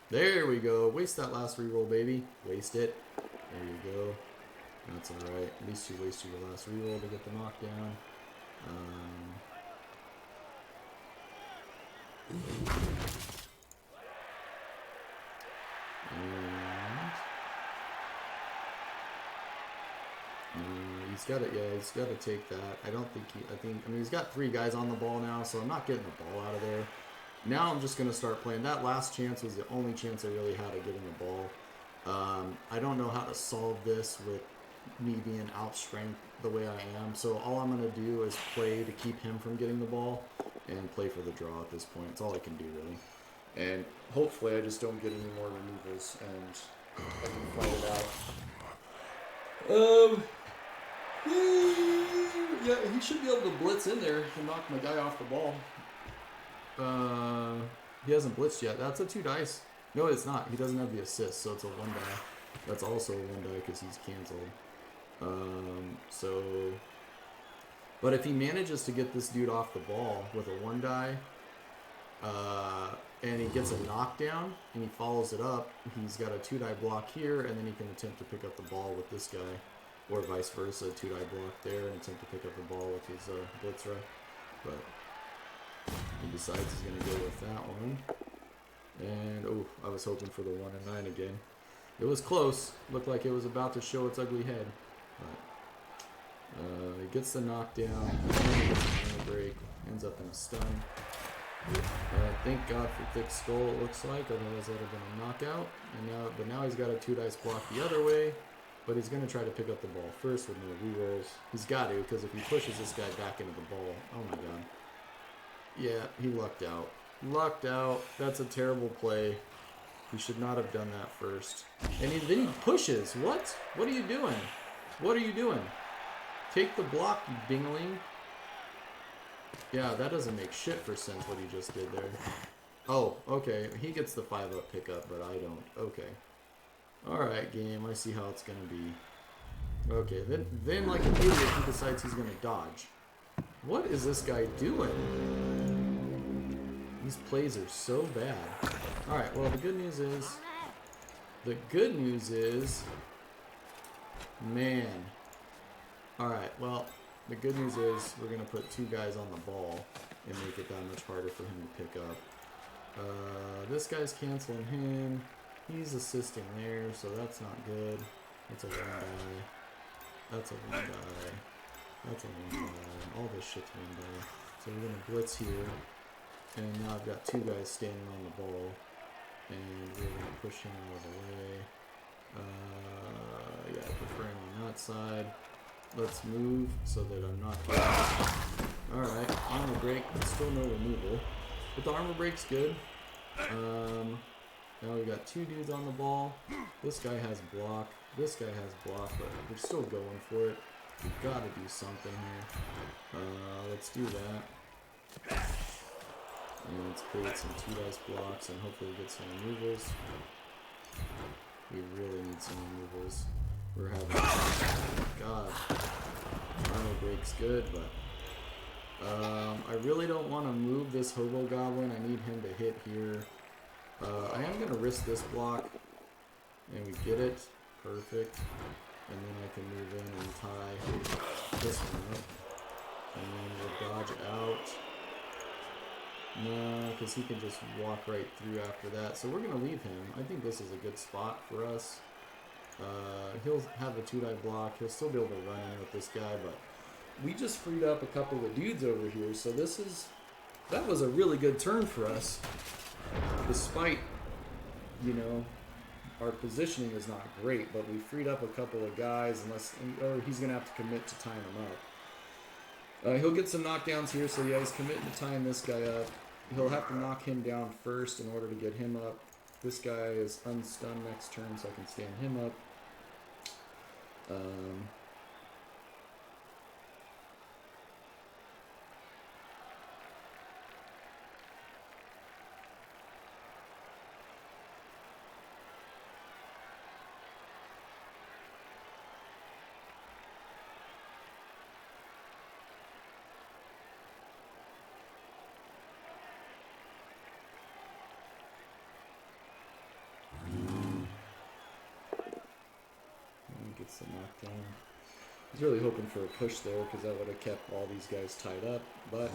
there we go. Waste that last reroll, baby. Waste it. There you go. That's all right. At least you wasted your last reroll to get the knockdown. He's got to, yeah, he's got to take that. I mean, he's got 3 guys on the ball now, so I'm not getting the ball out of there. Now I'm just going to start playing. That last chance was the only chance I really had of getting the ball. I don't know how to solve this with me being outstrength the way I am, so all I'm going to do is play to keep him from getting the ball and play for the draw at this point. It's all I can do, really. And hopefully I just don't get any more removals and I can fight it out. Yeah, he should be able to blitz in there and knock my guy off the ball. He hasn't blitzed yet. That's a 2 dice. No, it's not. He doesn't have the assist, so it's a 1 die. That's also a 1 die because he's canceled. But if he manages to get this dude off the ball with a 1 die, and he gets a knockdown, and he follows it up, he's got a 2 die block here, and then he can attempt to pick up the ball with this guy. Or vice versa, 2 die block there, and attempt to pick up the ball with his blitz right. But he decides he's going to go with that one. And, oh, I was hoping for the 1 and 9 again. It was close. Looked like it was about to show its ugly head. But he gets the knockdown, gets a break, ends up in a stun. Thank God for Thick Skull, it looks like, otherwise that would have been a knockout. But now he's got a 2 dice block the other way. But he's going to try to pick up the ball first with no rerolls. He's got to, because if he pushes this guy back into the ball, oh my god. Yeah, he lucked out. Lucked out. That's a terrible play. He should not have done that first. And then he pushes. What? What are you doing? What are you doing? Take the block, you dingling. Yeah, that doesn't make shit for sense what he just did there. Oh, okay. He gets the 5-up pickup, but I don't. Okay. Alright, game, I see how it's going to be. Okay, then like an idiot, he decides he's going to dodge. What is this guy doing? These plays are so bad. Alright, well, the good news is... Man. Alright, well, the good news is we're going to put 2 guys on the ball and make it that much harder for him to pick up. This guy's canceling him. He's assisting there, so that's not good. That's a 1 die. That's a 1 die. That's a 1 die. All this shit's 1 die. So we're going to blitz here. And now I've got 2 guys standing on the ball. And we're going to push him out of the way. Yeah, I prefer him on that side. Let's move so that I'm not getting... Alright, armor break, but still no removal. But the armor break's good. Now we got 2 dudes on the ball. This guy has block. This guy has block, but we're still going for it. We've got to do something here. Let's do that. And let's create some 2 dice blocks and hopefully get some removals. We really need some removals. We're having... God. Armor break's good, but... I really don't want to move this Hobo Goblin. I need him to hit here. I am going to risk this block, and we get it. Perfect. And then I can move in and tie this one up. And then we'll dodge out. No, because he can just walk right through after that. So we're going to leave him. I think this is a good spot for us. He'll have a 2 die block. He'll still be able to run in with this guy, but we just freed up a couple of dudes over here. So that was a really good turn for us. Despite, you know, our positioning is not great, but we freed up a couple of guys, or he's going to have to commit to tying him up. He'll get some knockdowns here, so yeah, he's committing to tying this guy up. He'll have to knock him down first in order to get him up. This guy is unstunned next turn, so I can stand him up. gets the knockdown. I was really hoping for a push there because that would have kept all these guys tied up. But,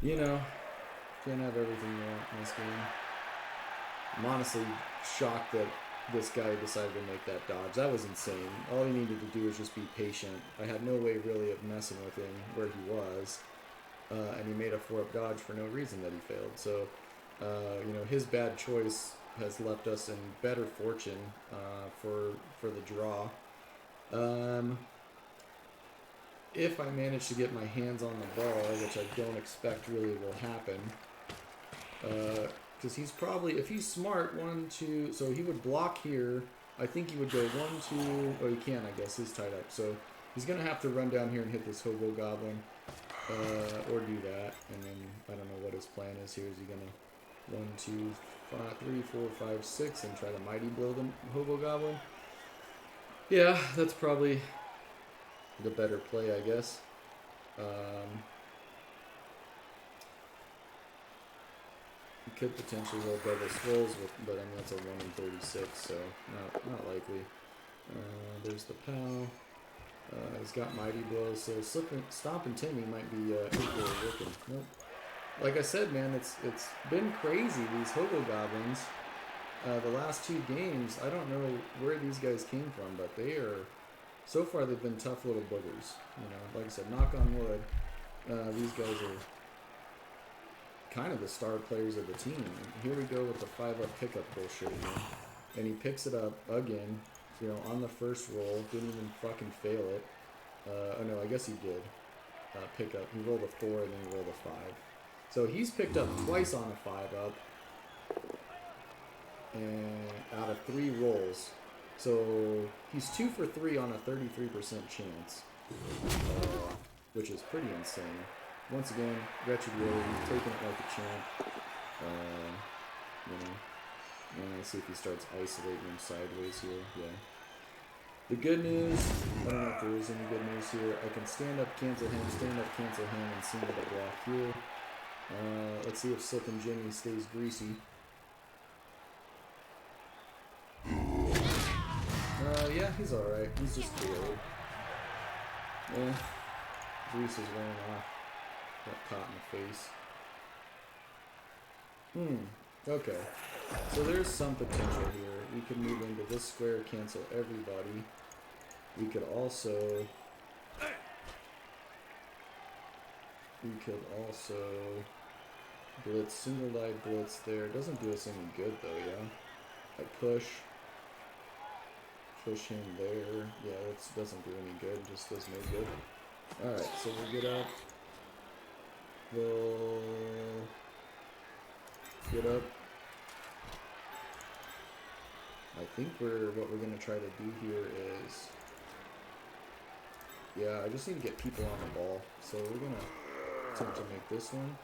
you know, can't have everything you want in this game. I'm honestly shocked that this guy decided to make that dodge. That was insane. All he needed to do was just be patient. I had no way really of messing with him where he was. And he made a 4-up dodge for no reason that he failed. So, you know, his bad choice has left us in better fortune for the draw. If I manage to get my hands on the ball, which I don't expect really will happen, because he's probably, if he's smart, 1, 2, so he would block here. I think he would go 1, 2, oh, he can, I guess, he's tied up. So he's going to have to run down here and hit this hobo goblin, or do that. And then I don't know what his plan is here. Is he going to 1, 2, 5, 3, 4, 5, 6 and try to mighty blow the hobo goblin? Yeah, that's probably the better play, I guess. He could potentially roll double skulls, but I mean that's a 1 in 36, so not likely. There's the POW. He's got mighty blows, so Stomp and Timmy might be equally working. Nope. Like I said, man, it's been crazy. These hobo goblins. The last 2 games, I don't know where these guys came from, but they are, so far they've been tough little boogers. You know, like I said, knock on wood, these guys are kind of the star players of the team. Here we go with the 5-up pickup bullshit here. And he picks it up again, you know, on the first roll, didn't even fucking fail it. Oh no, I guess he did pick up. He rolled a 4 and then he rolled a 5. So he's picked up twice on a 5-up. And out of 3 rolls. So he's 2 for 3 on a 33% chance, which is pretty insane. Once again, Wretched Willie, taking it like a champ. You know, and let's see if he starts isolating him sideways here. Yeah. The good news, I don't know if there is any good news here. I can stand up, cancel him, and single the block here. Let's see if Silk and Jimmy stays greasy. Yeah, he's alright. He's just KO'd. Yeah. Grease is wearing off. Got caught in the face. Okay. So there's some potential here. We could move into this square, cancel everybody. We could also... blitz, single-eyed blitz there. Doesn't do us any good though, yeah? I push him there. Yeah, that doesn't do any good. Just does no good. Alright, so we'll get up. We'll get up. I think what we're going to try to do here is... Yeah, I just need to get people on the ball. So we're going to attempt to make this one.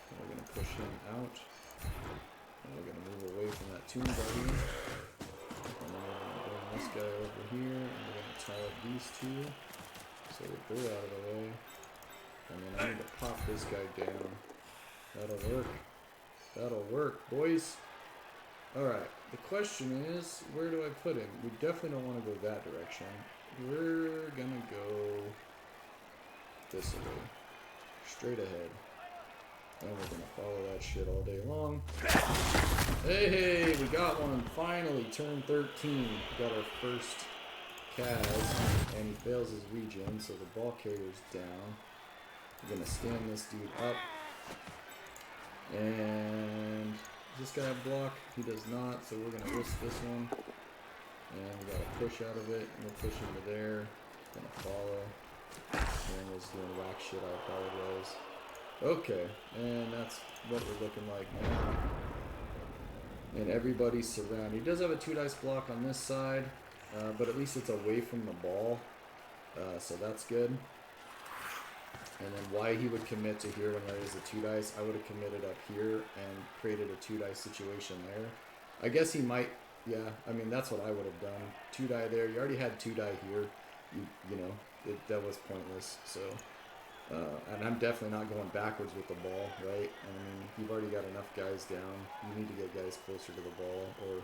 And we're going to push him out. And we're going to move away from that tomb buddy. And then we're going to bring this guy over here, and we're going to tie up these 2, so that they're out of the way. And then I need to pop this guy down. That'll work. That'll work, boys. Alright, the question is, where do I put him? We definitely don't want to go that direction. We're gonna go this way. Straight ahead. And we're gonna follow that shit all day long. Hey, we got one. Finally, turn 13. We got our first Kaz, and he fails his regen, so the ball carrier's down. We're gonna stand this dude up. And does this guy have block? He does not, so we're gonna risk this one. And we got a push out of it, and we'll push into there. Gonna follow. And was doing whack shit, I apologize. Okay, and that's what we're looking like now. And everybody's surrounded. He does have a 2-dice block on this side, but at least it's away from the ball, so that's good. And then why he would commit to here when there is a 2-dice, I would have committed up here and created a 2-dice situation there. I guess he might, yeah, I mean, that's what I would have done. 2-die there, you already had 2-die here, you know, that was pointless, so... and I'm definitely not going backwards with the ball, right? I mean, you've already got enough guys down. You need to get guys closer to the ball, or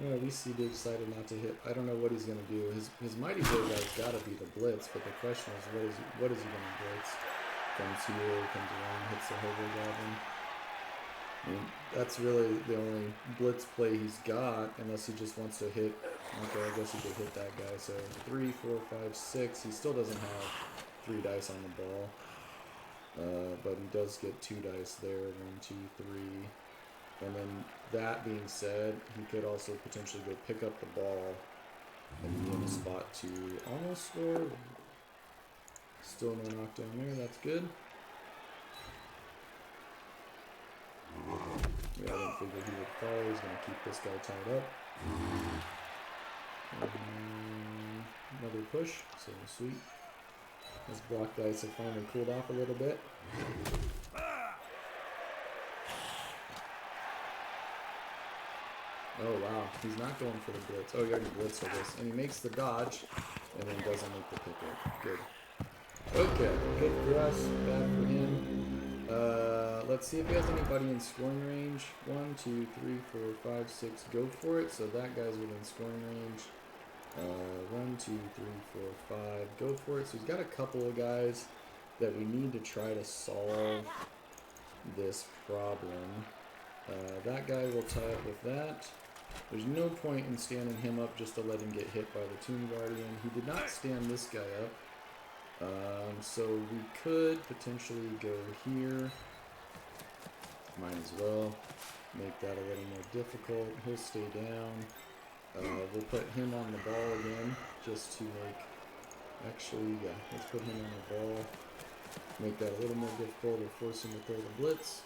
Well, at least he decided not to hit. I don't know what he's gonna do. His mighty blow guy's gotta be the blitz, but the question is what is he gonna blitz? Comes here, comes around, hits the hobo goblin. I mean, that's really the only blitz play he's got, unless he just wants to hit. Okay, I guess he could hit that guy. So 3, 4, 5, 6. He still doesn't have 3 dice on the ball, but he does get 2 dice there. 1, 2, 3. And then that being said, he could also potentially go pick up the ball and be in a spot to almost score. Still no knockdown there. That's good. Yeah, I didn't figure he would fall. He's going to keep this guy tied up. Another push. So sweet. His block dice have finally cooled off a little bit. Oh wow, he's not going for the blitz. Oh, he already blitzed for this. And he makes the dodge, and then doesn't make the pickup. Good. Okay, good for us, bad for him. Let's see if he has anybody in scoring range. 1, 2, 3, 4, 5, 6. Go for it. So that guy's within scoring range. 1, 2, 3, 4, 5. Go for it. So he's got a couple of guys that we need to try to solve this problem. That guy will tie up with that. There's no point in standing him up just to let him get hit by the Tomb Guardian. He did not stand this guy up. So we could potentially go here. Might as well make that a little more difficult. He'll stay down. We'll put him on the ball again just to make... Actually, yeah, let's put him on the ball. Make that a little more difficult. We'll force him to throw the blitz.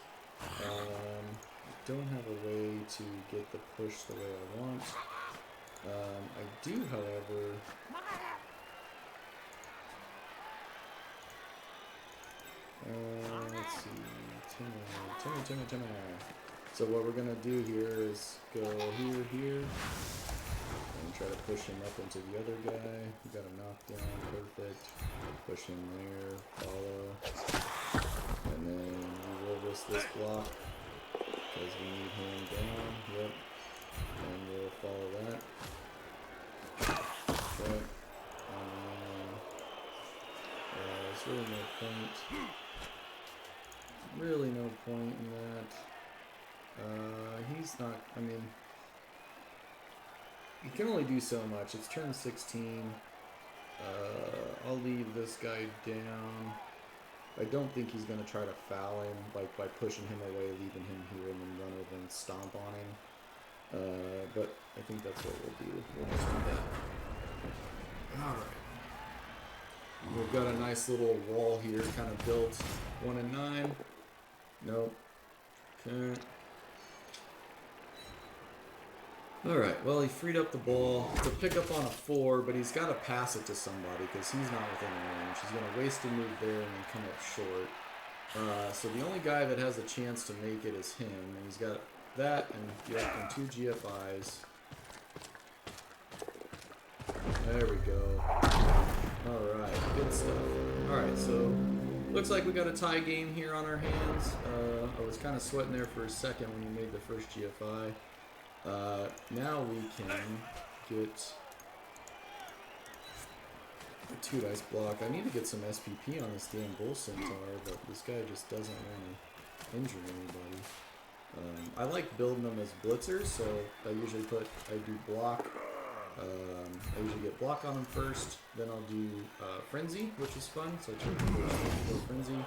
Don't have a way to get the push the way I want. I do, however... let's see. Timmy. So what we're going to do here is go here, and try to push him up into the other guy. We got a knockdown, perfect. Push him there, follow. And then we will risk this block, because we need him down, yep. And we'll follow that. Okay. There's really no point. Really no point in that. He's not, I mean, he can only do so much. It's turn 16. I'll leave this guy down. I don't think he's going to try to foul him, like by pushing him away, leaving him here, and then run over and stomp on him. But I think that's what we'll do. We'll just do that. Alright. We've got a nice little wall here, kind of built. 1 and 9. Nope. Okay. Alright, well, he freed up the ball to pick up on a 4, but he's got to pass it to somebody because he's not within range. He's going to waste a move there and then come up short. So the only guy that has a chance to make it is him, and he's got that and yeah, 2 GFIs. There we go. Alright, good stuff. Alright, so looks like we got a tie game here on our hands. I was kind of sweating there for a second when you made the first GFI. Now we can get a 2 dice block. I need to get some SPP on this damn Bull Centaur, but this guy just doesn't want to injure anybody. I like building them as blitzers, so I do block. I usually get block on them first, then I'll do frenzy, which is fun. So I take first frenzy,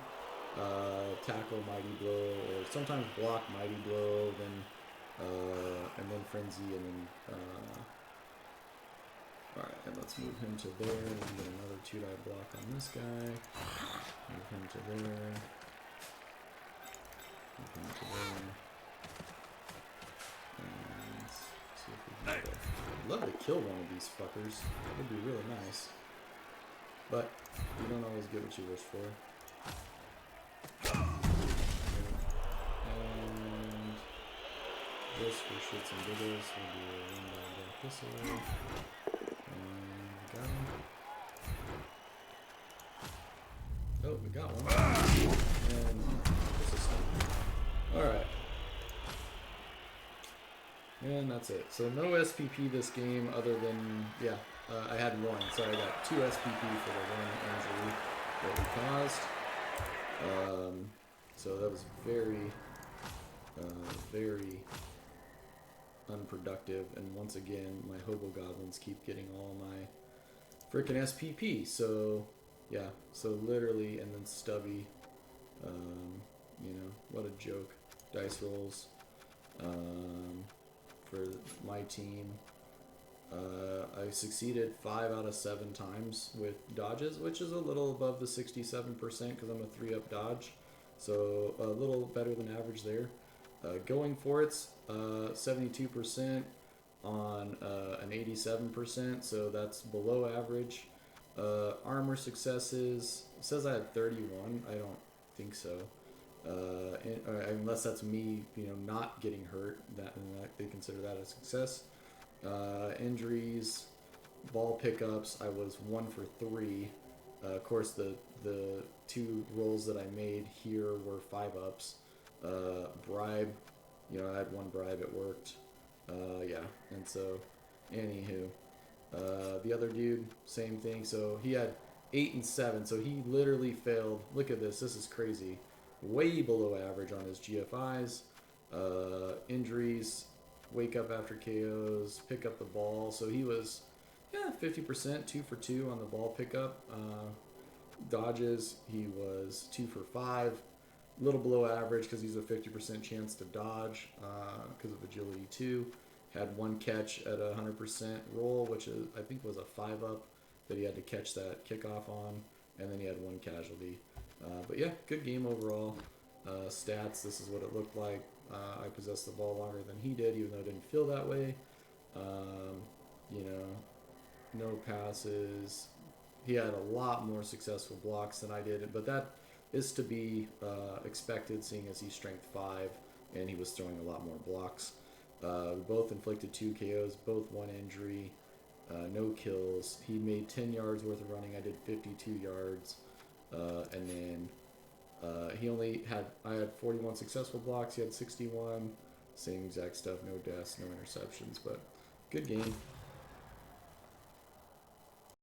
tackle mighty blow, or sometimes block mighty blow, then and then frenzy, and then all right. And let's move him to there. And we get another 2 die block on this guy. Move him to there. Move him to there. And see if we can get I'd love to kill one of these fuckers. That would be really nice. But you don't always get what you wish for. And just for shits and giggles, we'll do a rundown back this way. And we got him. Oh, we got one. And this is fun. Alright. And that's it. So no SPP this game other than, yeah, I had one. So I got 2 SPP for the one injury that we caused. So that was very, very unproductive. And once again, my hobo goblins keep getting all my freaking SPP. So, yeah, so literally, and then Stubby, you know, what a joke. Dice rolls. For my team. I succeeded 5 out of 7 times with dodges, which is a little above the 67% because I'm a 3-up dodge. So a little better than average there. Going for it's 72% on an 87%, so that's below average. Armor successes, it says I had 31. I don't think so. Unless that's me, you know, not getting hurt, that they consider that a success. Injuries, ball pickups, I was 1 for 3. Of course, the 2 rolls that I made here were 5-ups. Bribe, you know, I had 1 bribe, it worked. Yeah, and so, anywho, the other dude, same thing. So he had 8 and 7, so he literally failed. Look at this, this is crazy. Way below average on his GFIs. Injuries, wake up after KOs, pick up the ball. So he was, 50%, 2 for 2 on the ball pickup. Dodges, he was 2 for 5. A little below average because he's a 50% chance to dodge because of agility 2. Had 1 catch at a 100% roll, which is, I think was a 5-up that he had to catch that kickoff on. And then he had 1 casualty. But yeah, good game overall. Stats, this is what it looked like. I possessed the ball longer than he did, even though it didn't feel that way. You know, no passes. He had a lot more successful blocks than I did, but that is to be expected, seeing as he's strength 5 and he was throwing a lot more blocks. We both inflicted 2 KOs, both 1 injury, no kills. He made 10 yards worth of running. I did 52 yards. And then he only had, I had 41 successful blocks, he had 61, same exact stuff, no deaths, no interceptions, but good game.